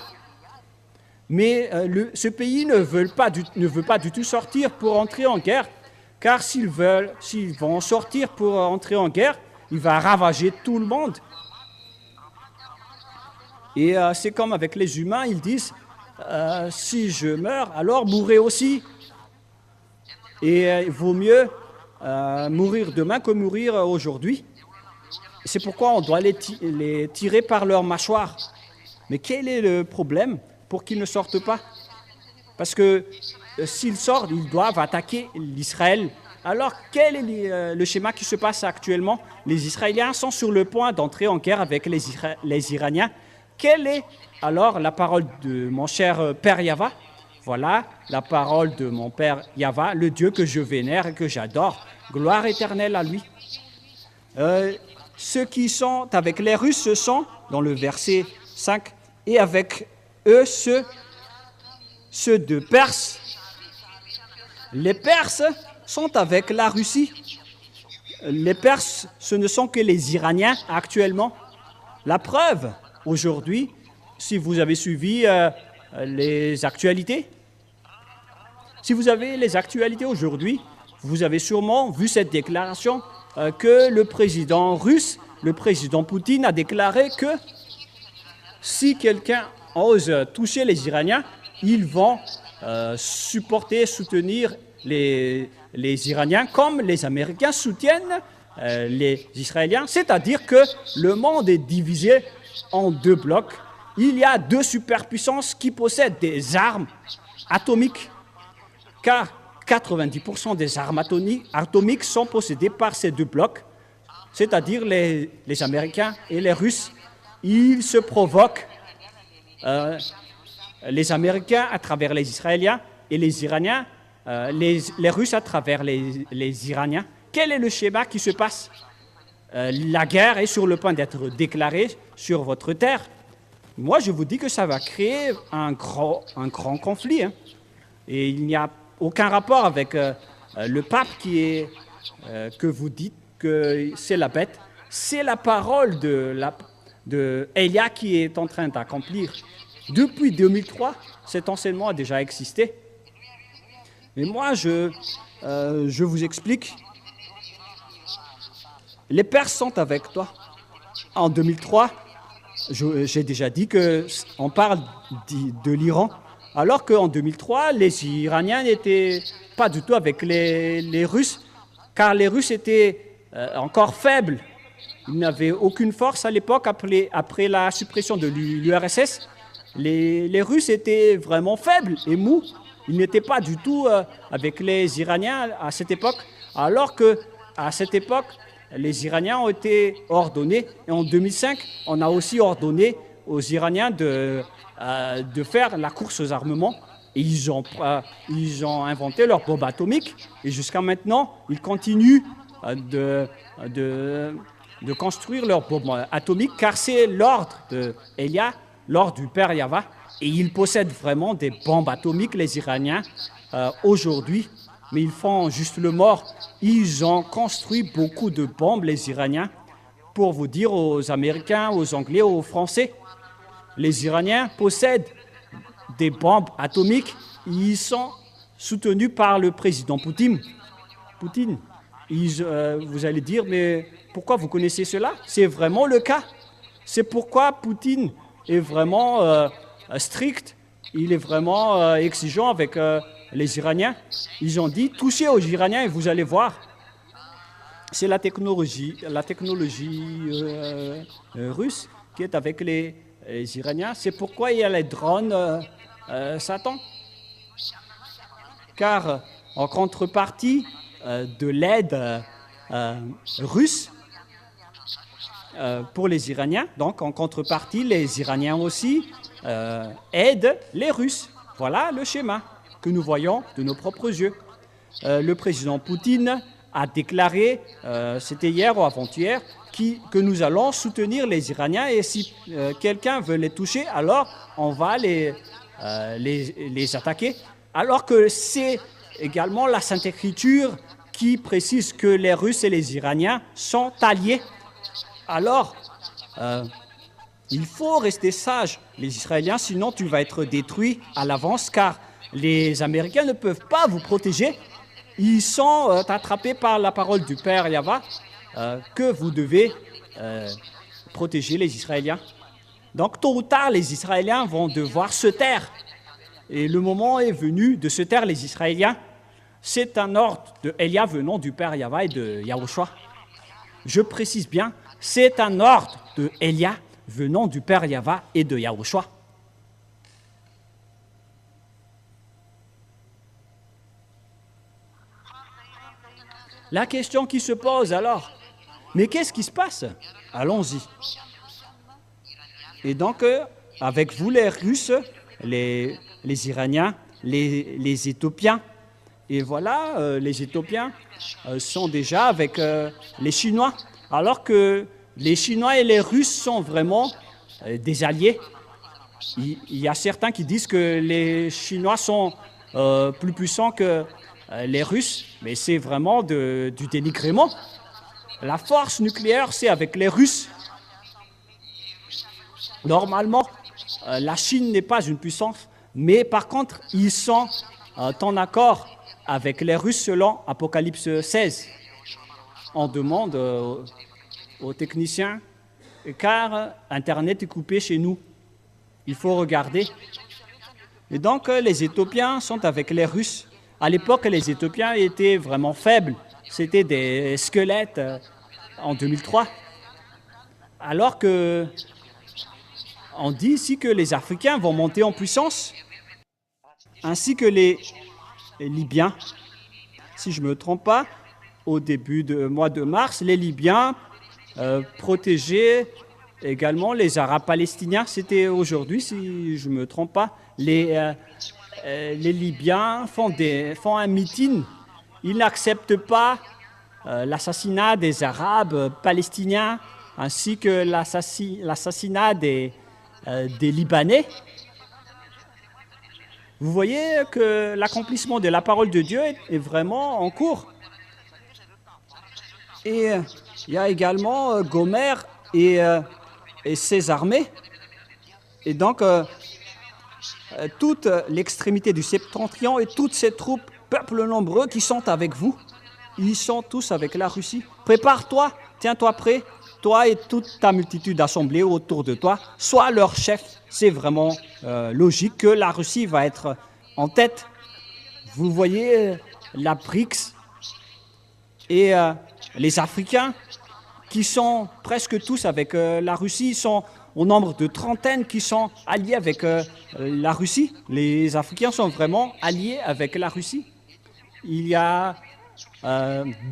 Mais ce pays ne veut pas du tout sortir pour entrer en guerre, car s'ils vont sortir pour entrer en guerre, il va ravager tout le monde. Et c'est comme avec les humains, ils disent si je meurs, alors mourrez aussi. Et il vaut mieux mourir demain que mourir aujourd'hui. C'est pourquoi on doit les tirer par leur mâchoire. Mais quel est le problème pour qu'ils ne sortent pas? Parce que s'ils sortent, ils doivent attaquer l'Israël. Alors, quel est le schéma qui se passe actuellement? Les Israéliens sont sur le point d'entrer en guerre avec les Iraniens. Quelle est alors la parole de mon cher Père Yahva? Voilà la parole de mon Père Yahva, le Dieu que je vénère et que j'adore. Gloire éternelle à lui. Ceux qui sont avec les Russes, ce sont, dans le verset 5, et avec eux, ceux de Perse. Les Perses sont avec la Russie. Les Perses, ce ne sont que les Iraniens actuellement. La preuve, aujourd'hui, si vous avez suivi les actualités, si vous avez les actualités aujourd'hui, vous avez sûrement vu cette déclaration que le président russe, le président Poutine, a déclaré que si quelqu'un ose toucher les Iraniens, ils vont soutenir les Iraniens comme les Américains soutiennent les Israéliens. C'est-à-dire que le monde est divisé en deux blocs. Il y a deux superpuissances qui possèdent des armes atomiques, car 90% des armes atomiques sont possédées par ces deux blocs, c'est-à-dire les Américains et les Russes. Ils se provoquent, les Américains à travers les Israéliens et les Iraniens, les Russes à travers les Iraniens. Quel est le schéma qui se passe? La guerre est sur le point d'être déclarée sur votre terre. Moi, je vous dis que ça va créer un grand conflit. Hein. Et il n'y a aucun rapport avec le pape que vous dites que c'est la bête. C'est la parole de Élia qui est en train d'accomplir. Depuis 2003, cet enseignement a déjà existé. Mais moi, je vous explique. Les Perses sont avec toi. En 2003, j'ai déjà dit qu'on parle de l'Iran, alors qu'en 2003, les Iraniens n'étaient pas du tout avec les Russes, car les Russes étaient encore faibles. Ils n'avaient aucune force à l'époque après la suppression de l'URSS. Les Russes étaient vraiment faibles et mous. Ils n'étaient pas du tout avec les Iraniens à cette époque, alors qu'à cette époque, les Iraniens ont été ordonnés. Et en 2005, on a aussi ordonné aux Iraniens de faire la course aux armements. Et ils ont inventé leur bombe atomique. Et jusqu'à maintenant, ils continuent de construire leur bombe atomique, car c'est l'ordre d'Elia, l'ordre du Père Yahva. Et ils possèdent vraiment des bombes atomiques, les Iraniens, aujourd'hui. Mais ils font juste le mort. Ils ont construit beaucoup de bombes, les Iraniens, pour vous dire aux Américains, aux Anglais, aux Français. Les Iraniens possèdent des bombes atomiques. Ils sont soutenus par le président Poutine. Vous allez dire, mais pourquoi vous connaissez cela? C'est vraiment le cas. C'est pourquoi Poutine est vraiment strict. Il est vraiment exigeant avec les Iraniens. Ils ont dit, touchez aux Iraniens et vous allez voir. C'est la technologie russe qui est avec les Iraniens. C'est pourquoi il y a les drones Satan. Car en contrepartie de l'aide russe pour les Iraniens, donc en contrepartie, les Iraniens aussi aident les Russes. Voilà le schéma que nous voyons de nos propres yeux. Le président Poutine a déclaré, c'était hier ou avant-hier, que nous allons soutenir les Iraniens et si quelqu'un veut les toucher, alors on va les attaquer. Alors que c'est également la Sainte Écriture qui précise que les Russes et les Iraniens sont alliés. Alors, il faut rester sage, les Israéliens, sinon tu vas être détruit à l'avance, car les Américains ne peuvent pas vous protéger. Ils sont attrapés par la parole du Père Yahva que vous devez protéger les Israéliens. Donc, tôt ou tard, les Israéliens vont devoir se taire. Et le moment est venu de se taire, les Israéliens. C'est un ordre de Elia venant du Père Yahva et de Yahushua. Je précise bien, c'est un ordre de Elia venant du Père Yahva et de Yahushua. La question qui se pose alors, mais qu'est-ce qui se passe? Allons-y. Et donc, avec vous les Russes, les Iraniens, les Éthiopiens, et voilà, les Éthiopiens sont déjà avec les Chinois, alors que les Chinois et les Russes sont vraiment des alliés. Il y a certains qui disent que les Chinois sont plus puissants que les Russes, mais c'est vraiment du dénigrement. La force nucléaire, c'est avec les Russes. Normalement, la Chine n'est pas une puissance, mais par contre, ils sont en accord avec les Russes selon Apocalypse 16. On demande aux techniciens, car Internet est coupé chez nous. Il faut regarder. Et donc, les Éthiopiens sont avec les Russes. À l'époque, les Éthiopiens étaient vraiment faibles. C'était des squelettes en 2003. Alors que on dit ici que les Africains vont monter en puissance, ainsi que les Libyens. Si je ne me trompe pas, au début du mois de mars, les Libyens protégeaient également les Arabes palestiniens. C'était aujourd'hui, si je ne me trompe pas. Les Libyens font un meeting. Ils n'acceptent pas l'assassinat des Arabes palestiniens ainsi que l'assassinat des Libanais. Vous voyez que l'accomplissement de la parole de Dieu est vraiment en cours. Et il y a également Gomer et ses armées. Et donc, toute l'extrémité du Septentrion et toutes ces troupes, peuples nombreux qui sont avec vous, ils sont tous avec la Russie. Prépare-toi, tiens-toi prêt, toi et toute ta multitude assemblée autour de toi, sois leur chef. C'est vraiment logique que la Russie va être en tête. Vous voyez la BRICS et les Africains qui sont presque tous avec la Russie, ils sont au nombre de trentaines qui sont alliés avec la Russie. Les Africains sont vraiment alliés avec la Russie. Il y a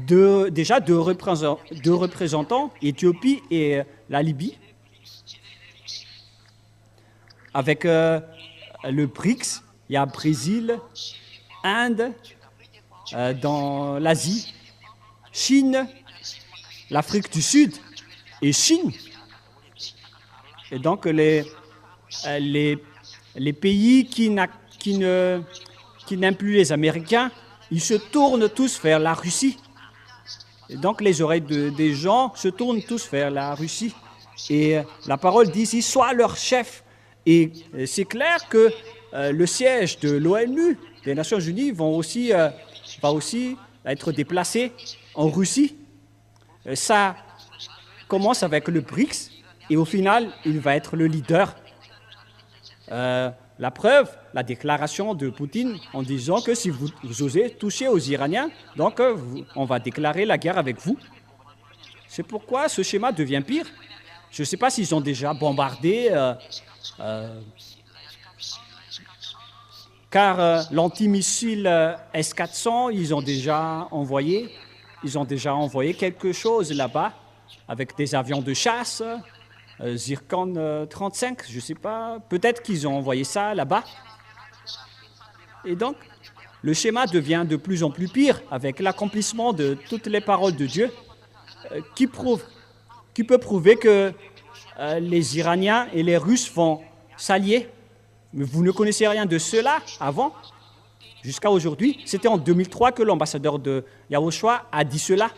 déjà deux représentants, Éthiopie et la Libye. Avec le BRICS, il y a Brésil, Inde, dans l'Asie, Chine, l'Afrique du Sud et Chine. Et donc, les pays qui n'aiment plus les Américains, ils se tournent tous vers la Russie. Et donc, les oreilles des gens se tournent tous vers la Russie. Et la parole dit ici, sois leur chef. Et c'est clair que le siège de l'ONU, des Nations Unies, va aussi être déplacé en Russie. Ça commence avec le BRICS. Et au final, il va être le leader. La preuve, la déclaration de Poutine en disant que si vous osez toucher aux Iraniens, donc on va déclarer la guerre avec vous. C'est pourquoi ce schéma devient pire. Je ne sais pas s'ils ont déjà bombardé, car l'antimissile S-400, ils ont déjà envoyé quelque chose là-bas avec des avions de chasse. Zircon 35, je ne sais pas, peut-être qu'ils ont envoyé ça là-bas. Et donc, le schéma devient de plus en plus pire avec l'accomplissement de toutes les paroles de Dieu qui peut prouver que les Iraniens et les Russes vont s'allier. Mais vous ne connaissez rien de cela avant. Jusqu'à aujourd'hui, c'était en 2003 que l'ambassadeur de Yahushua a dit cela.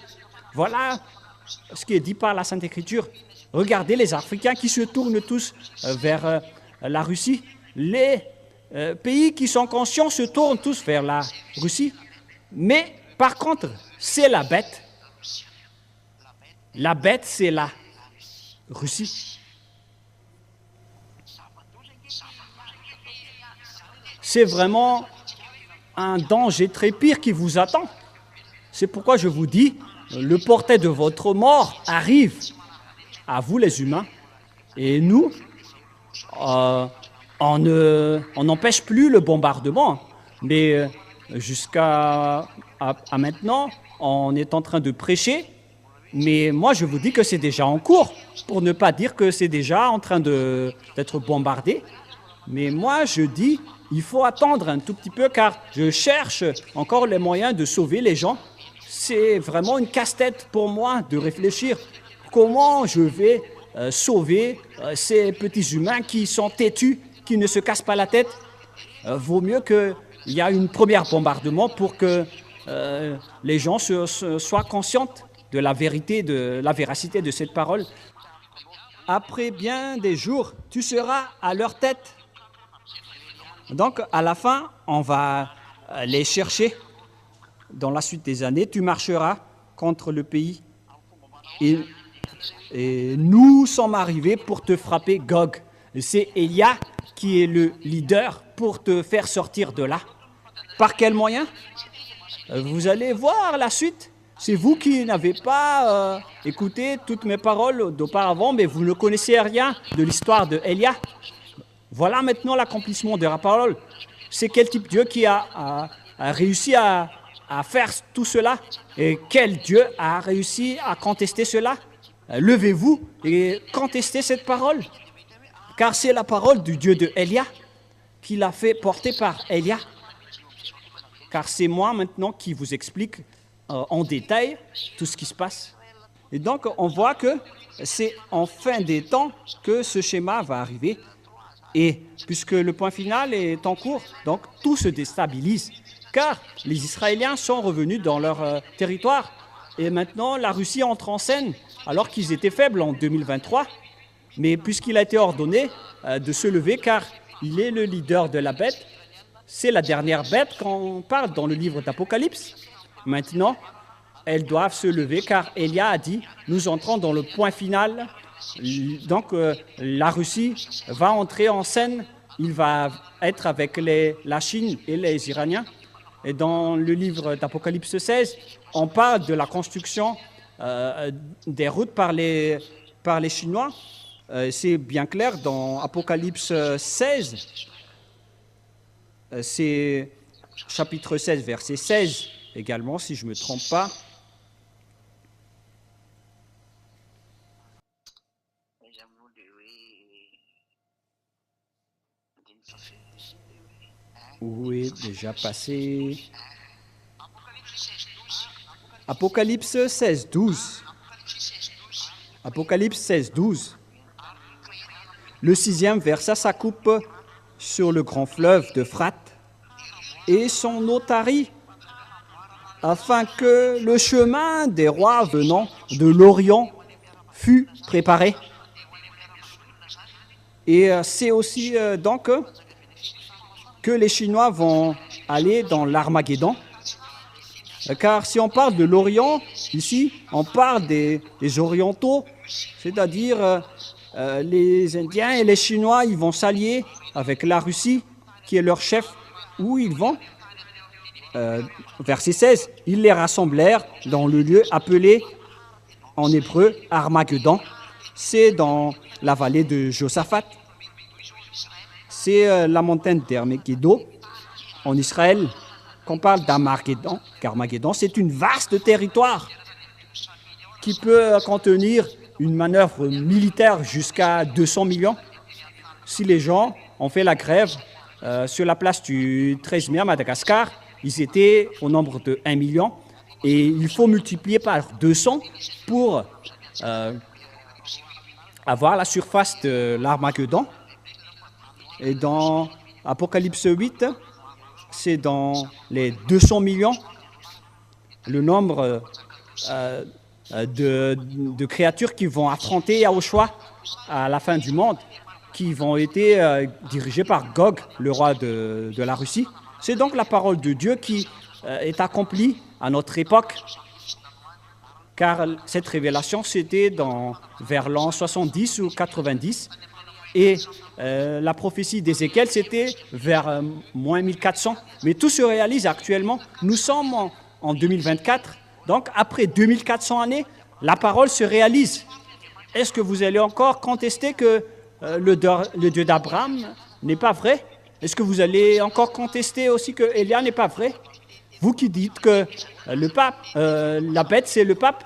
Voilà ce qui est dit par la Sainte Écriture. Regardez les Africains qui se tournent tous vers la Russie. Les pays qui sont conscients se tournent tous vers la Russie. Mais par contre, c'est la bête. La bête, c'est la Russie. C'est vraiment un danger très pire qui vous attend. C'est pourquoi je vous dis, le portail de votre mort arrive à vous les humains. Et nous, on n'empêche plus le bombardement. Mais jusqu'à maintenant, on est en train de prêcher. Mais moi, je vous dis que c'est déjà en cours, pour ne pas dire que c'est déjà en train d'être bombardé. Mais moi, je dis, il faut attendre un tout petit peu, car je cherche encore les moyens de sauver les gens. C'est vraiment une casse-tête pour moi de réfléchir comment je vais sauver ces petits humains qui sont têtus, qui ne se cassent pas la tête. Vaut mieux qu'il y ait un premier bombardement pour que les gens soient conscients de la vérité, de la véracité de cette parole. Après bien des jours, tu seras à leur tête. Donc, à la fin, on va les chercher. Dans la suite des années, tu marcheras contre le pays. Et nous sommes arrivés pour te frapper, Gog. C'est Élia qui est le leader pour te faire sortir de là. Par quel moyen? Vous allez voir la suite. C'est vous qui n'avez pas écouté toutes mes paroles d'auparavant, mais vous ne connaissez rien de l'histoire de Élia. Voilà maintenant l'accomplissement de la parole. C'est quel type de Dieu qui a réussi à faire tout cela? Et quel Dieu a réussi à contester cela? Levez-vous et contestez cette parole. Car c'est la parole du Dieu de Élia qui l'a fait porter par Élia. Car c'est moi maintenant qui vous explique en détail tout ce qui se passe. Et donc, on voit que c'est en fin des temps que ce schéma va arriver. Et puisque le point final est en cours, donc tout se déstabilise. Car les Israéliens sont revenus dans leur territoire. Et maintenant, la Russie entre en scène, alors qu'ils étaient faibles en 2023. Mais puisqu'il a été ordonné de se lever, car il est le leader de la bête, c'est la dernière bête quand on parle dans le livre d'Apocalypse. Maintenant, elles doivent se lever car Élia a dit, nous entrons dans le point final. Donc, la Russie va entrer en scène. Il va être avec la Chine et les Iraniens. Et dans le livre d'Apocalypse 16, on parle de la construction des routes par les Chinois. C'est bien clair dans Apocalypse 16. C'est chapitre 16, verset 16 également, si je ne me trompe pas. Oui, déjà passé. Apocalypse 16, 12. Apocalypse 16, 12. Le 6e versa sa coupe sur le grand fleuve d'Euphrate et son eau tarit, afin que le chemin des rois venant de l'Orient fût préparé. Et c'est aussi donc que les Chinois vont aller dans l'Armageddon. Car si on parle de l'Orient, ici, on parle des Orientaux, c'est-à-dire les Indiens et les Chinois, ils vont s'allier avec la Russie, qui est leur chef. Où ils vont? Verset 16, ils les rassemblèrent dans le lieu appelé en hébreu Armageddon. C'est dans la vallée de Josaphat. C'est la montagne d'Armageddon en Israël. Qu'on parle d'Armageddon, qu'Armageddon, c'est une vaste territoire qui peut contenir une manœuvre militaire jusqu'à 200 millions. Si les gens ont fait la grève sur la place du 13 mai à Madagascar, ils étaient au nombre de 1 million et il faut multiplier par 200 pour avoir la surface de l'Armageddon. Et dans Apocalypse 8, c'est dans les 200 millions, le nombre de créatures qui vont affronter Yahushua à la fin du monde, qui vont être dirigées par Gog, le roi de la Russie. C'est donc la parole de Dieu qui est accomplie à notre époque, car cette révélation, c'était vers l'an 70 ou 90, et la prophétie d'Ézéchiel, c'était vers moins 1400. Mais tout se réalise actuellement. Nous sommes en 2024, donc après 2400 années, la parole se réalise. Est-ce que vous allez encore contester que le Dieu d'Abraham n'est pas vrai? Est-ce que vous allez encore contester aussi que Élia n'est pas vrai? Vous qui dites que le pape, la bête, c'est le pape.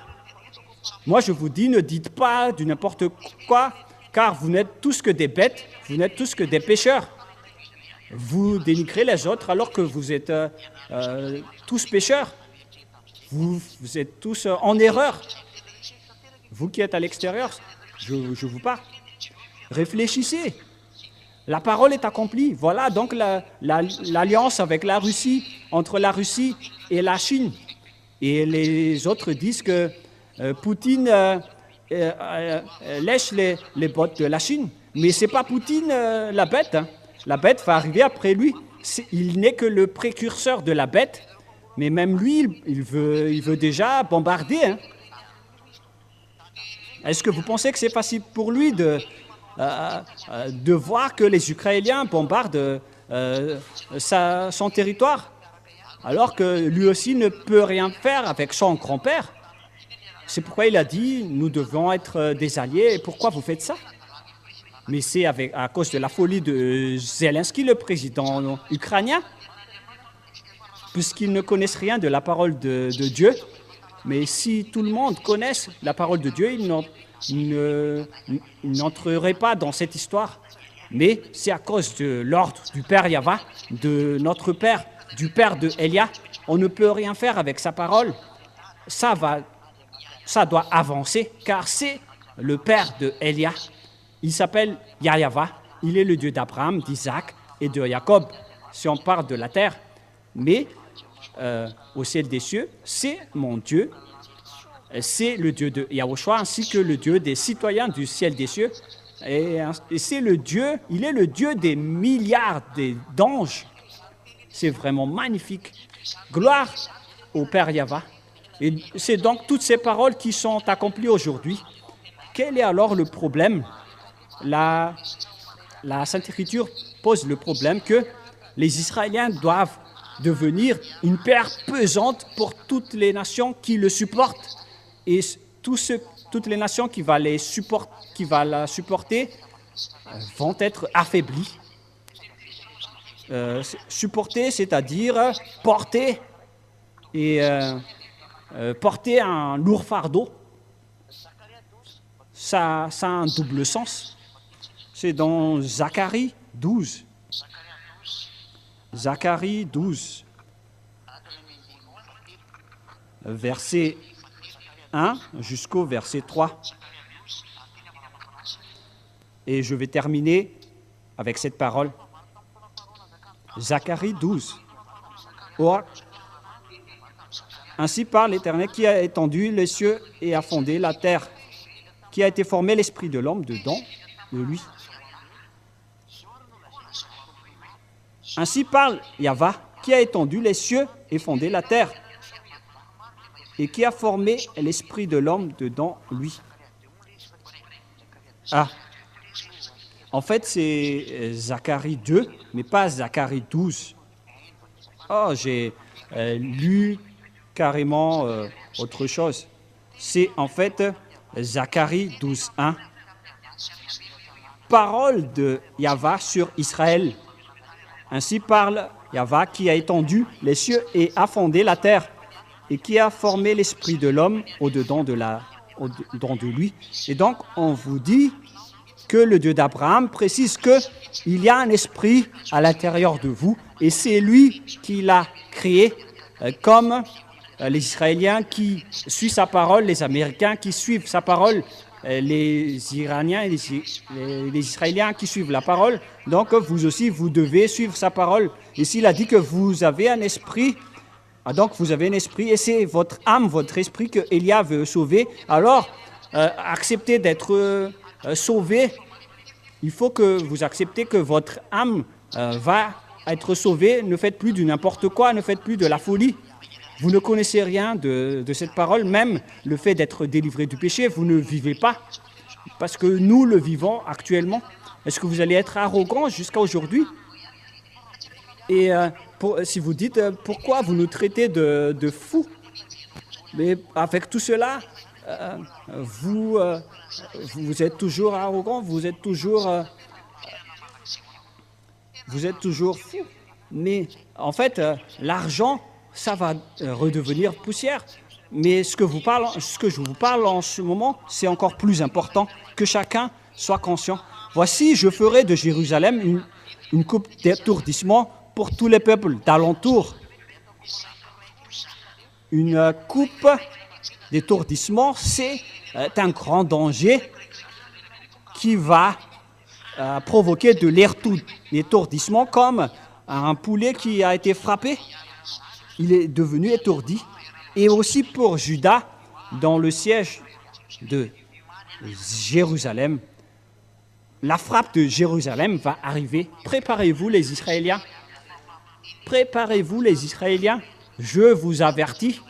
Moi, je vous dis, ne dites pas du n'importe quoi, car vous n'êtes tous que des bêtes, vous n'êtes tous que des pécheurs. Vous dénigrez les autres alors que vous êtes tous pécheurs. Vous êtes tous en erreur. Vous qui êtes à l'extérieur, je vous parle. Réfléchissez. La parole est accomplie. Voilà donc l'alliance avec la Russie, entre la Russie et la Chine. Et les autres disent que Poutine lèche les bottes de la Chine. Mais ce n'est pas Poutine la bête. Hein. La bête va arriver après lui. Il n'est que le précurseur de la bête. Mais même lui, il veut déjà bombarder. Hein. Est-ce que vous pensez que c'est facile pour lui de voir que les Ukrainiens bombardent son territoire, alors que lui aussi ne peut rien faire avec son grand-père? C'est pourquoi il a dit, nous devons être des alliés. Et pourquoi vous faites ça? Mais c'est à cause de la folie de Zelensky, le président ukrainien, puisqu'ils ne connaissent rien de la parole de Dieu. Mais si tout le monde connaisse la parole de Dieu, ils n'entreraient pas dans cette histoire. Mais c'est à cause de l'ordre du Père Yahva, de notre Père, du Père de Elia. On ne peut rien faire avec sa parole. Ça doit avancer, car c'est le Père de Elia. Il s'appelle Yahva. Il est le Dieu d'Abraham, d'Isaac et de Jacob, si on parle de la terre. Mais au ciel des cieux, c'est mon Dieu. C'est le Dieu de Yahushua ainsi que le Dieu des citoyens du ciel des cieux. Et c'est le Dieu, il est le Dieu des milliards d'anges. C'est vraiment magnifique. Gloire au Père Yahva. Et c'est donc toutes ces paroles qui sont accomplies aujourd'hui. Quel est alors le problème? La Sainte Écriture pose le problème que les Israéliens doivent devenir une pierre pesante pour toutes les nations qui le supportent. Et toutes les nations qui vont la supporter vont être affaiblies. Supporter, c'est-à-dire porter un lourd fardeau. Ça a un double sens. C'est dans Zacharie 12. Zacharie 12, verset 1 jusqu'au verset 3. Et je vais terminer avec cette parole. Zacharie 12. Or, ainsi parle l'Éternel qui a étendu les cieux et a fondé la terre, qui a été formé l'esprit de l'homme dedans de lui. Ainsi parle Yahva, qui a étendu les cieux et fondé la terre, et qui a formé l'esprit de l'homme dedans lui. Ah, en fait, c'est Zacharie 2, mais pas Zacharie 12. Oh, j'ai lu carrément autre chose. C'est en fait Zacharie 12, 1. Parole de Yahva sur Israël. Ainsi parle Yahva qui a étendu les cieux et a fondé la terre et qui a formé l'esprit de l'homme au-dedans de lui. Et donc, on vous dit que le Dieu d'Abraham précise qu'il y a un esprit à l'intérieur de vous et c'est lui qui l'a créé comme les Israéliens qui suivent sa parole, les Américains qui suivent sa parole les Iraniens et les Israéliens qui suivent la parole. Donc vous aussi, vous devez suivre sa parole. Et s'il a dit que vous avez un esprit, donc vous avez un esprit et c'est votre âme, votre esprit que Élia veut sauver, alors acceptez d'être sauvé. Il faut que vous acceptez que votre âme va être sauvée. Ne faites plus du n'importe quoi, ne faites plus de la folie. Vous ne connaissez rien de cette parole, même le fait d'être délivré du péché, vous ne vivez pas, parce que nous le vivons actuellement. Est-ce que vous allez être arrogant jusqu'à aujourd'hui? Et si vous dites, pourquoi vous nous traitez de fous? Mais avec tout cela, vous êtes toujours arrogant, vous êtes toujours fou. Mais en fait, l'argent, ça va redevenir poussière. Mais ce que je vous parle en ce moment, c'est encore plus important que chacun soit conscient. Voici, je ferai de Jérusalem une coupe d'étourdissement pour tous les peuples d'alentour. Une coupe d'étourdissement, c'est un grand danger qui va provoquer de l'étourdissement comme un poulet qui a été frappé. Il est devenu étourdi. Et aussi pour Juda, dans le siège de Jérusalem, la frappe de Jérusalem va arriver. Préparez-vous les Israéliens. Préparez-vous les Israéliens. Je vous avertis.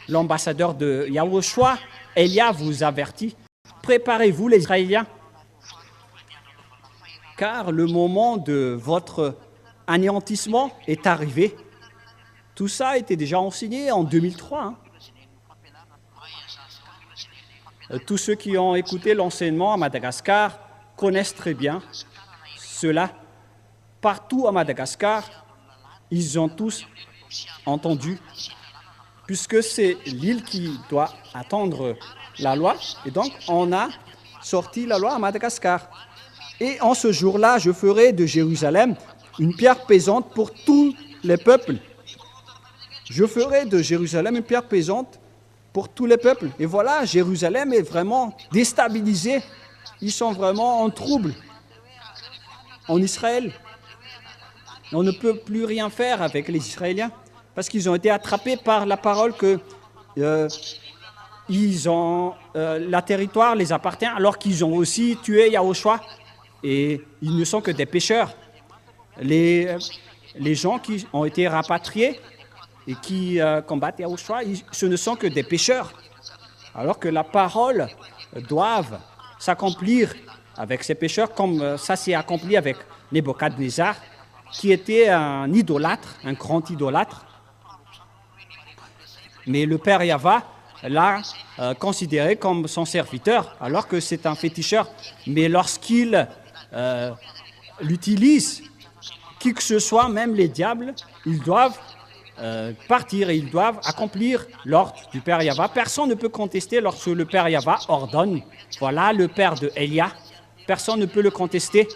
L'ambassadeur de Yahushua, Élia vous avertit. Préparez-vous les Israéliens. Car le moment de votre anéantissement est arrivé. Tout ça a été déjà enseigné en 2003. Tous ceux qui ont écouté l'enseignement à Madagascar connaissent très bien cela. Partout à Madagascar, ils ont tous entendu, puisque c'est l'île qui doit attendre la loi. Et donc, on a sorti la loi à Madagascar. Et en ce jour-là, je ferai de Jérusalem une pierre pesante pour tous les peuples. Je ferai de Jérusalem une pierre pesante pour tous les peuples. Et voilà, Jérusalem est vraiment déstabilisée. Ils sont vraiment en trouble en Israël. On ne peut plus rien faire avec les Israéliens parce qu'ils ont été attrapés par la parole que la territoire les appartient alors qu'ils ont aussi tué Yahushua et ils ne sont que des pécheurs. Les gens qui ont été rapatriés et qui combattent Yahushua, ce ne sont que des pécheurs. Alors que la parole doit s'accomplir avec ces pécheurs, comme ça s'est accompli avec Nebuchadnezzar, qui était un idolâtre, un grand idolâtre. Mais le Père Yahva l'a considéré comme son serviteur, alors que c'est un féticheur. Mais lorsqu'il l'utilise, qui que ce soit, même les diables, ils doivent partir et ils doivent accomplir l'ordre du Père Yahva. Personne ne peut contester lorsque le Père Yahva ordonne. Voilà le Père de Élia. Personne ne peut le contester.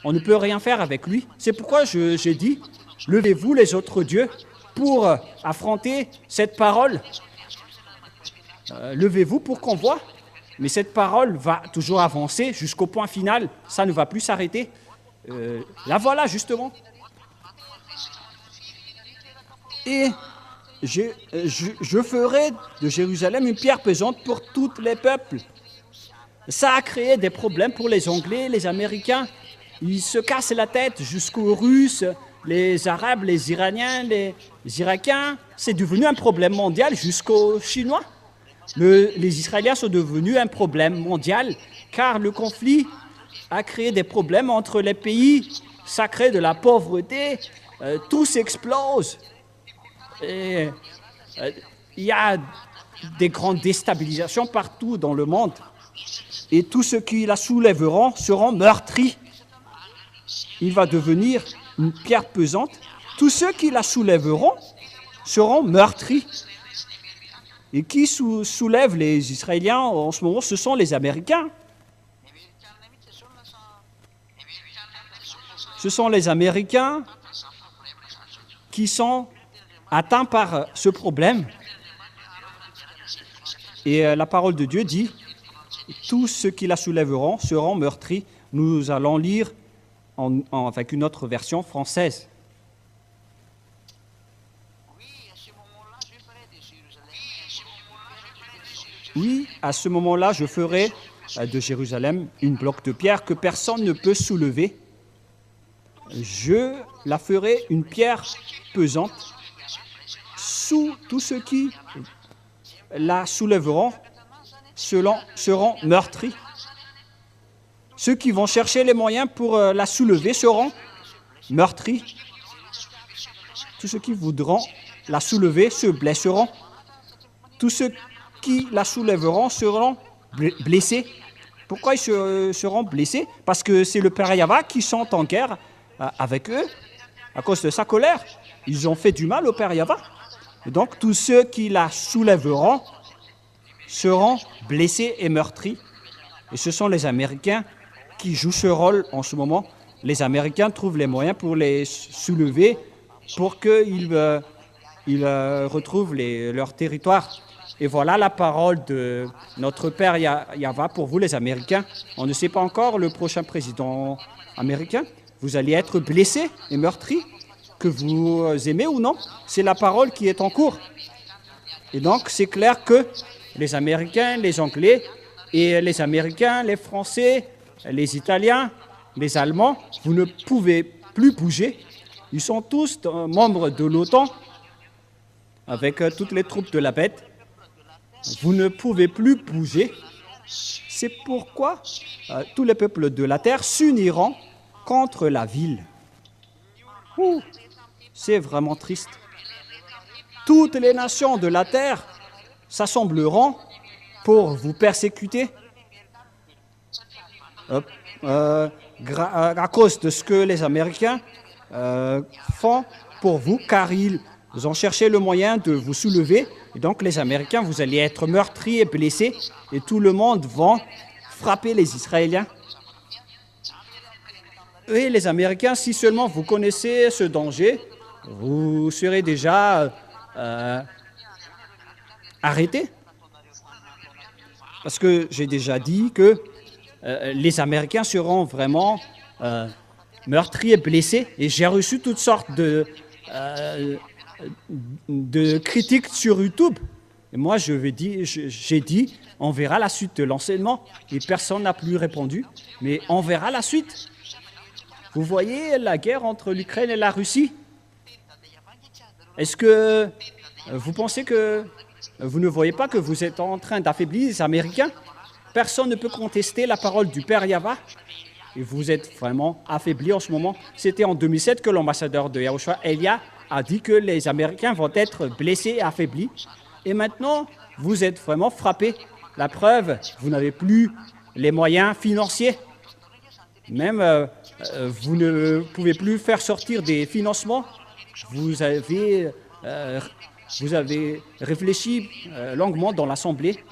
On ne peut rien faire avec lui. C'est pourquoi j'ai dit, levez-vous les autres dieux pour affronter cette parole. Levez-vous pour qu'on voit. Mais cette parole va toujours avancer jusqu'au point final. Ça ne va plus s'arrêter. La voilà justement. Et je ferai de Jérusalem une pierre pesante pour tous les peuples. Ça a créé des problèmes pour les Anglais, les Américains. Ils se cassent la tête jusqu'aux Russes, les Arabes, les Iraniens, les Irakiens. C'est devenu un problème mondial jusqu'aux Chinois. Les Israéliens sont devenus un problème mondial car le conflit a créé des problèmes entre les pays. Ça crée de la pauvreté, tout s'explose. Et il y a des grandes déstabilisations partout dans le monde. Et tous ceux qui la soulèveront seront meurtris. Il va devenir une pierre pesante. Tous ceux qui la soulèveront seront meurtris. Et qui soulève les Israéliens en ce moment, ce sont les Américains. Ce sont les Américains qui sont atteints par ce problème. Et la parole de Dieu dit, tous ceux qui la soulèveront seront meurtris. Nous allons lire avec une autre version française. Oui, à ce moment-là, je ferai de Jérusalem une bloc de pierre que personne ne peut soulever. Je la ferai une pierre pesante. Sous tous ceux qui la soulèveront seront meurtris. Ceux qui vont chercher les moyens pour la soulever seront meurtris. Tous ceux qui voudront la soulever se blesseront. Tous ceux qui la soulèveront seront blessés. Pourquoi ils seront blessés? Parce que c'est le Père Yahva qui sont en guerre avec eux à cause de sa colère. Ils ont fait du mal au Père Yahva. Et donc tous ceux qui la soulèveront seront blessés et meurtris. Et ce sont les Américains qui jouent ce rôle en ce moment. Les Américains trouvent les moyens pour les soulever pour qu'ils retrouvent leur territoire. Et voilà la parole de notre Père Yahva pour vous les Américains. On ne sait pas encore le prochain président américain. Vous allez être blessés et meurtris, que vous aimez ou non. C'est la parole qui est en cours. Et donc c'est clair que les Américains, les Anglais, et les Américains, les Français, les Italiens, les Allemands, vous ne pouvez plus bouger. Ils sont tous membres de l'OTAN, avec toutes les troupes de la bête. Vous ne pouvez plus bouger. C'est pourquoi tous les peuples de la terre s'uniront contre la ville. C'est vraiment triste. Toutes les nations de la terre s'assembleront pour vous persécuter à cause de ce que les Américains font pour vous, car ils ont cherché le moyen de vous soulever. Et donc les Américains, vous allez être meurtris et blessés, et tout le monde va frapper les Israéliens. Et les Américains, si seulement vous connaissez ce danger, vous serez déjà arrêtés. Parce que j'ai déjà dit que les Américains seront vraiment meurtris et blessés. Et j'ai reçu toutes sortes de critiques sur YouTube. Et moi, j'ai dit, on verra la suite de l'enseignement. Et personne n'a plus répondu. Mais on verra la suite. Vous voyez la guerre entre l'Ukraine et la Russie? Est-ce que vous pensez que vous ne voyez pas que vous êtes en train d'affaiblir les Américains? Personne ne peut contester la parole du Père Yahva. Et vous êtes vraiment affaiblis en ce moment. C'était en 2007 que l'ambassadeur de Yahushua, Elia, a dit que les Américains vont être blessés et affaiblis. Et maintenant, vous êtes vraiment frappés. La preuve, vous n'avez plus les moyens financiers. Même, vous ne pouvez plus faire sortir des financements. Vous avez réfléchi longuement dans l'Assemblée.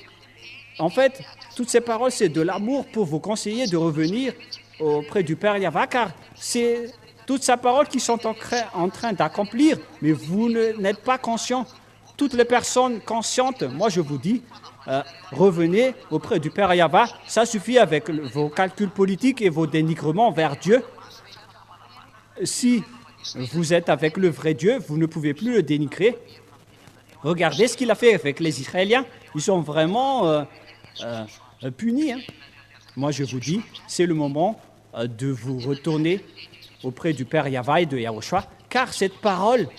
En fait, toutes ces paroles, c'est de l'amour pour vous conseiller de revenir auprès du Père Yahva, car c'est toute sa parole qui sont en train d'accomplir, mais vous n'êtes pas conscient. Toutes les personnes conscientes, moi je vous dis, revenez auprès du Père Yahva. Ça suffit avec vos calculs politiques et vos dénigrements vers Dieu. Si vous êtes avec le vrai Dieu, vous ne pouvez plus le dénigrer. Regardez ce qu'il a fait avec les Israéliens. Ils sont vraiment punis. Moi, je vous dis, c'est le moment de vous retourner auprès du Père Yahva et de Yahushua, car cette parole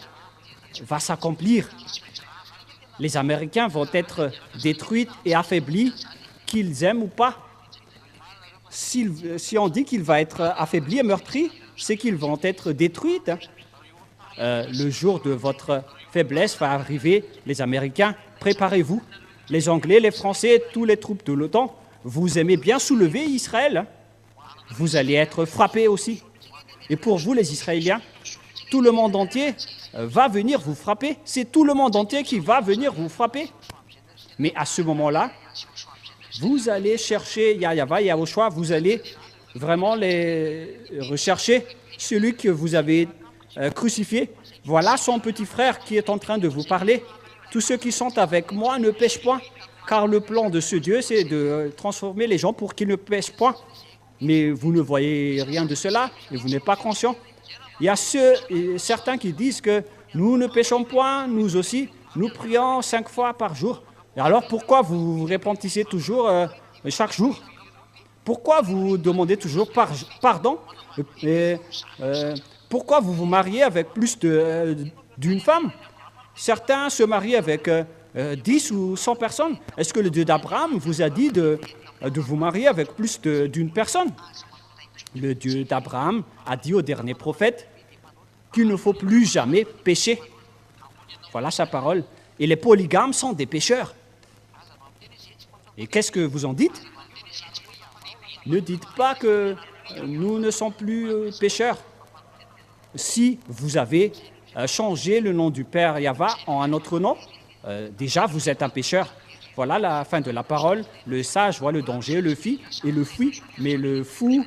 va s'accomplir. Les Américains vont être détruits et affaiblis, qu'ils aiment ou pas. Si on dit qu'il va être affaibli et meurtri, c'est qu'ils vont être détruits. Le jour de votre faiblesse va arriver, les Américains, préparez-vous. Les Anglais, les Français, tous les troupes de l'OTAN, vous aimez bien soulever Israël. Vous allez être frappés aussi. Et pour vous, les Israéliens, tout le monde entier va venir vous frapper. C'est tout le monde entier qui va venir vous frapper. Mais à ce moment-là, vous allez chercher Yahva et Yahushua, vous allez vraiment les rechercher, celui que vous avez crucifié. Voilà son petit frère qui est en train de vous parler. Tous ceux qui sont avec moi ne pêchent point. car le plan de ce Dieu, c'est de transformer les gens pour qu'ils ne péchent point. Mais vous ne voyez rien de cela et vous n'êtes pas conscient. Il y a certains qui disent que nous ne péchons point, nous aussi, nous prions 5 fois par jour. Et alors pourquoi vous vous repentissez toujours chaque jour? Pourquoi vous demandez toujours pardon? Et, pourquoi vous vous mariez avec plus d'une femme? Certains se marient avec 10 ou 100 personnes. Est-ce que le Dieu d'Abraham vous a dit de vous marier avec plus d'une personne? Le Dieu d'Abraham a dit au dernier prophète qu'il ne faut plus jamais pécher. Voilà sa parole. Et les polygames sont des pécheurs. Et qu'est-ce que vous en dites? Ne dites pas que nous ne sommes plus pécheurs. Si vous avez changé le nom du Père Yahva en un autre nom, déjà vous êtes un pécheur. Voilà la fin de la parole. Le sage voit le danger, le fuit, mais le fou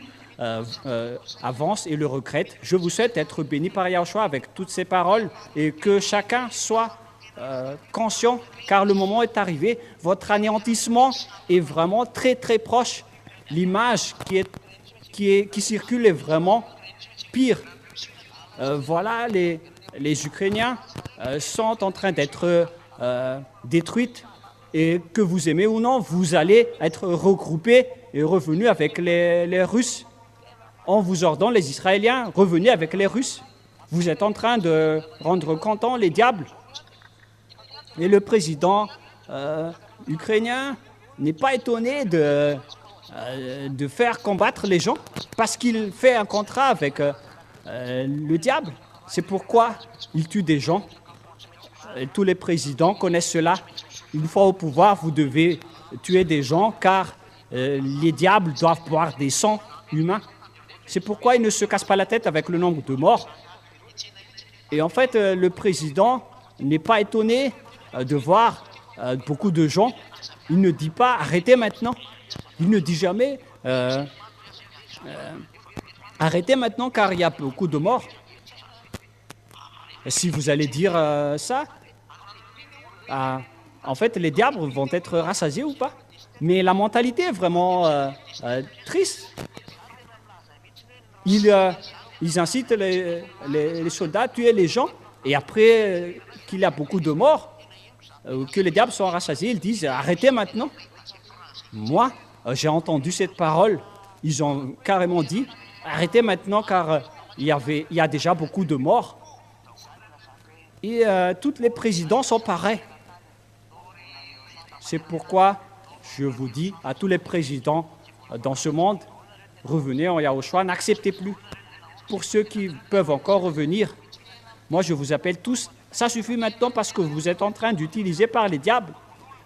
avance et le regrette. Je vous souhaite d'être béni par Yahushua avec toutes ces paroles et que chacun soit conscient, car le moment est arrivé. Votre anéantissement est vraiment très très proche. L'image qui circule est vraiment pire. Voilà, les Ukrainiens sont en train d'être détruits et que vous aimez ou non, vous allez être regroupés et revenus avec les Russes. On vous ordonne, les Israéliens, revenez avec les Russes. Vous êtes en train de rendre contents les diables. Et le président ukrainien n'est pas étonné de faire combattre les gens parce qu'il fait un contrat avec le diable. C'est pourquoi il tue des gens. Et tous les présidents connaissent cela. Une fois au pouvoir, vous devez tuer des gens car les diables doivent boire des sangs humains. C'est pourquoi il ne se casse pas la tête avec le nombre de morts. Et en fait, le président n'est pas étonné de voir beaucoup de gens. Il ne dit pas « arrêtez maintenant ». Il ne dit jamais « arrêtez maintenant car il y a beaucoup de morts ». Et si vous allez dire ça, en fait, les diables vont être rassasiés ou pas. Mais la mentalité est vraiment triste. Ils incitent les soldats à tuer les gens et après qu'il y a beaucoup de morts, que les diables sont rassasiés, ils disent « arrêtez maintenant ». Moi, j'ai entendu cette parole. Ils ont carrément dit « arrêtez maintenant car il y a déjà beaucoup de morts ». Et tous les présidents sont pareils. C'est pourquoi je vous dis à tous les présidents dans ce monde, revenez en Yahushua, n'acceptez plus. Pour ceux qui peuvent encore revenir, moi je vous appelle tous, ça suffit maintenant parce que vous êtes en train d'utiliser par les diables.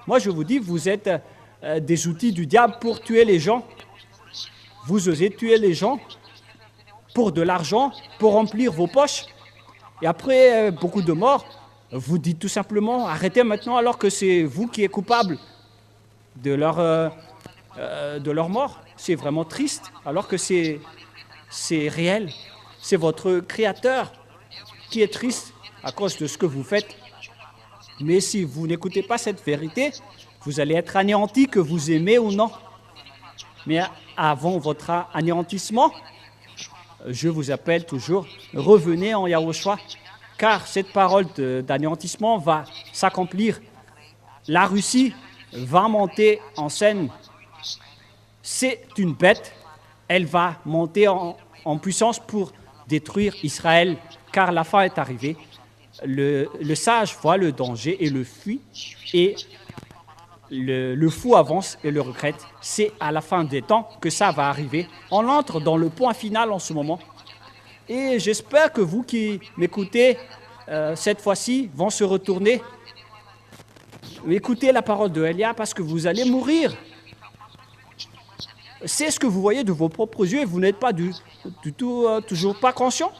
Moi je vous dis, vous êtes des outils du diable pour tuer les gens. Vous osez tuer les gens pour de l'argent, pour remplir vos poches. Et après beaucoup de morts, vous dites tout simplement, arrêtez maintenant alors que c'est vous qui êtes coupable de leur mort. C'est vraiment triste, alors que c'est réel. C'est votre Créateur qui est triste à cause de ce que vous faites. Mais si vous n'écoutez pas cette vérité, vous allez être anéantis, que vous aimez ou non. Mais avant votre anéantissement, je vous appelle toujours, revenez en Yahushua, car cette parole d'anéantissement va s'accomplir. La Russie va monter en scène. C'est une bête, elle va monter en puissance pour détruire Israël, car la fin est arrivée. Le sage voit le danger et le fuit, et le fou avance et le regrette. C'est à la fin des temps que ça va arriver. On entre dans le point final en ce moment. Et j'espère que vous qui m'écoutez cette fois-ci vont se retourner. Écoutez la parole de Elia parce que vous allez mourir. C'est ce que vous voyez de vos propres yeux et vous n'êtes pas du tout, toujours pas conscient.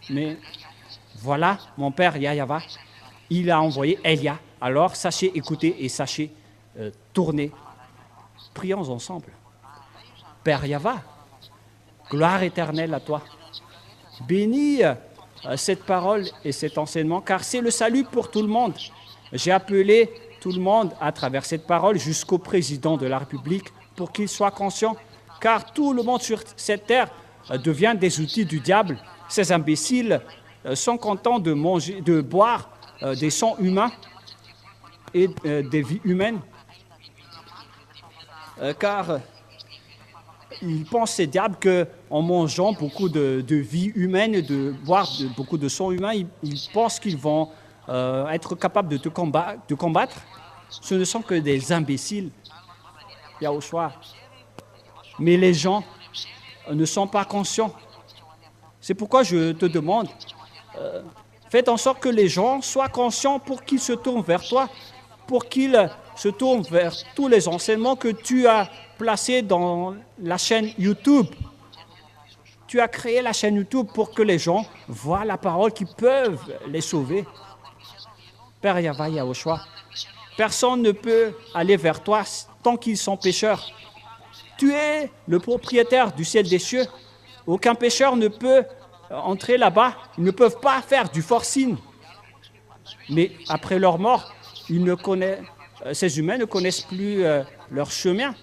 Mais voilà, mon père Yahva, il a envoyé Elia. Alors sachez écouter et sachez tourner. Prions ensemble. Père Yahva, gloire éternelle à toi. Bénis cette parole et cet enseignement, car c'est le salut pour tout le monde. J'ai appelé tout le monde à travers cette parole jusqu'au président de la République pour qu'il soit conscient, car tout le monde sur cette terre devient des outils du diable. Ces imbéciles sont contents de manger, de boire des sangs humains et des vies humaines, car ils pensent, ces diables, qu'en mangeant beaucoup de vies humaines, de boire beaucoup de sang humain, ils pensent qu'ils vont être capables de te combattre. Ce ne sont que des imbéciles, Yahushua. Mais les gens ne sont pas conscients. C'est pourquoi je te demande, faites en sorte que les gens soient conscients pour qu'ils se tournent vers toi, pour qu'ils se tournent vers tous les enseignements que tu as placés dans la chaîne YouTube. Tu as créé la chaîne YouTube pour que les gens voient la parole qui peuvent les sauver. Père Yahweh Yahushua, personne ne peut aller vers toi tant qu'ils sont pécheurs. Tu es le propriétaire du ciel des cieux. Aucun pécheur ne peut entrer là-bas. Ils ne peuvent pas faire du forcing. Mais après leur mort, ces humains ne connaissent plus leur chemin.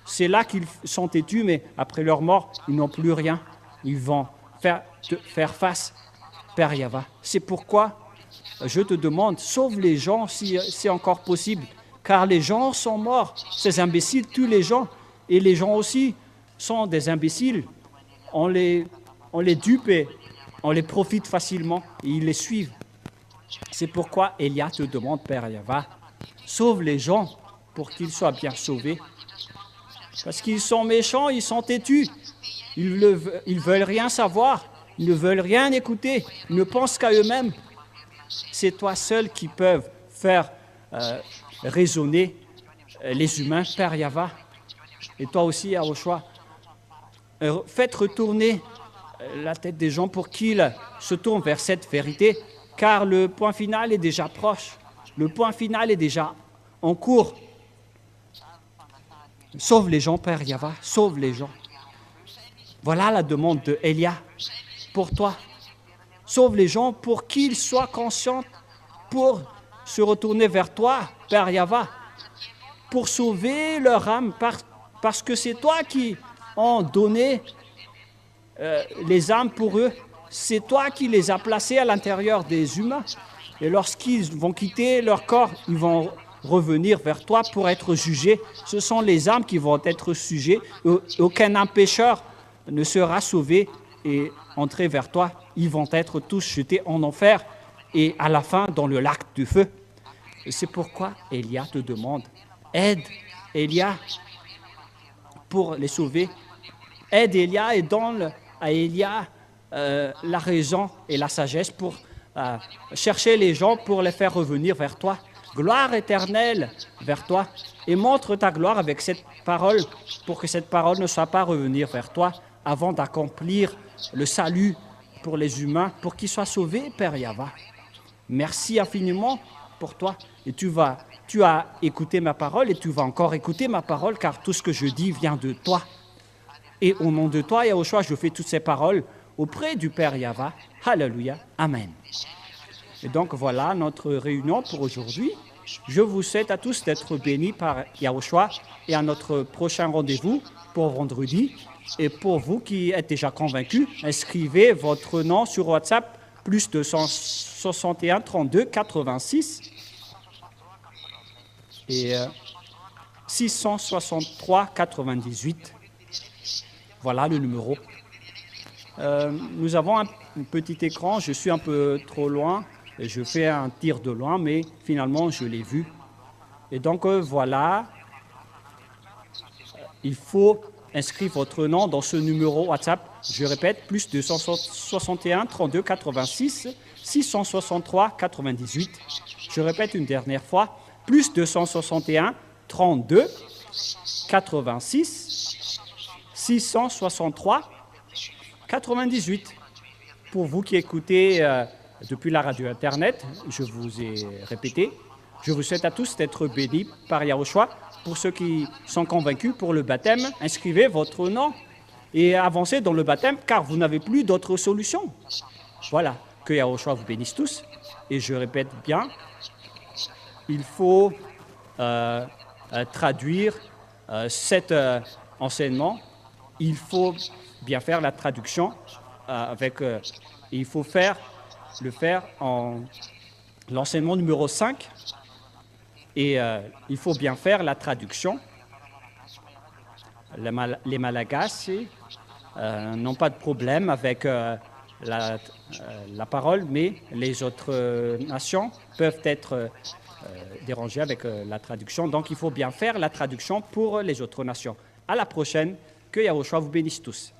C'est là qu'ils sont têtus, mais après leur mort, ils n'ont plus rien. Ils vont faire face, Père Yahweh. C'est pourquoi je te demande, sauve les gens si c'est encore possible, car les gens sont morts. Ces imbéciles tuent les gens, et les gens aussi sont des imbéciles. On les dupe et on les profite facilement, et ils les suivent. C'est pourquoi Elia te demande, Père Yahweh, sauve les gens pour qu'ils soient bien sauvés. Parce qu'ils sont méchants, ils sont têtus. Ils veulent rien savoir, ils ne veulent rien écouter, ils ne pensent qu'à eux-mêmes. C'est toi seul qui peux faire raisonner les humains, Père Yahweh. Et toi aussi, Yahushua, faites retourner la tête des gens pour qu'ils se tournent vers cette vérité, car le point final est déjà proche. Le point final est déjà en cours. Sauve les gens, Père Yahweh, sauve les gens. Voilà la demande de Elia pour toi. Sauve les gens pour qu'ils soient conscients, pour se retourner vers toi, Père Yahweh, pour sauver leur âme, parce que c'est toi qui as donné les âmes pour eux. C'est toi qui les as placés à l'intérieur des humains. Et lorsqu'ils vont quitter leur corps, ils vont revenir vers toi pour être jugés. Ce sont les âmes qui vont être jugées. Aucun âme pécheur ne sera sauvé et entrer vers toi. Ils vont être tous jetés en enfer et à la fin dans le lac du feu. Et c'est pourquoi Elia te demande, aide Elia pour les sauver. Aide Elia et donne à Elia la raison et la sagesse pour chercher les gens, pour les faire revenir vers toi. Gloire éternelle vers toi, et montre ta gloire avec cette parole, pour que cette parole ne soit pas revenir vers toi avant d'accomplir le salut pour les humains, pour qu'ils soient sauvés, Père Yahweh. Merci infiniment pour toi. Et tu as écouté ma parole et tu vas encore écouter ma parole, car tout ce que je dis vient de toi. Et au nom de toi, Yahushua, je fais toutes ces paroles auprès du Père Yahweh. Alléluia. Amen. Et donc voilà notre réunion pour aujourd'hui. Je vous souhaite à tous d'être bénis par Yahushua et à notre prochain rendez-vous pour vendredi. Et pour vous qui êtes déjà convaincus, inscrivez votre nom sur WhatsApp plus 261 32 86 et 663 98. Voilà le numéro. Nous avons un petit écran, je suis un peu trop loin, je fais un tir de loin, mais finalement je l'ai vu. Et donc voilà, il faut inscrire votre nom dans ce numéro WhatsApp. Je répète, plus 261 32 86 663 98. Je répète une dernière fois, plus 261 32 86 663 98. Pour vous qui écoutez depuis la radio Internet, je vous ai répété, je vous souhaite à tous d'être bénis par Yahushua. Pour ceux qui sont convaincus pour le baptême, inscrivez votre nom et avancez dans le baptême, car vous n'avez plus d'autre solution. Voilà, que Yahushua vous bénisse tous. Et je répète bien, il faut traduire cet enseignement. Il faut bien faire la traduction il faut le faire en l'enseignement numéro 5 et il faut bien faire la traduction. Les Malagasy n'ont pas de problème avec la parole, mais les autres nations peuvent être dérangées avec la traduction. Donc il faut bien faire la traduction pour les autres nations. À la prochaine, que Yahushua vous bénisse tous.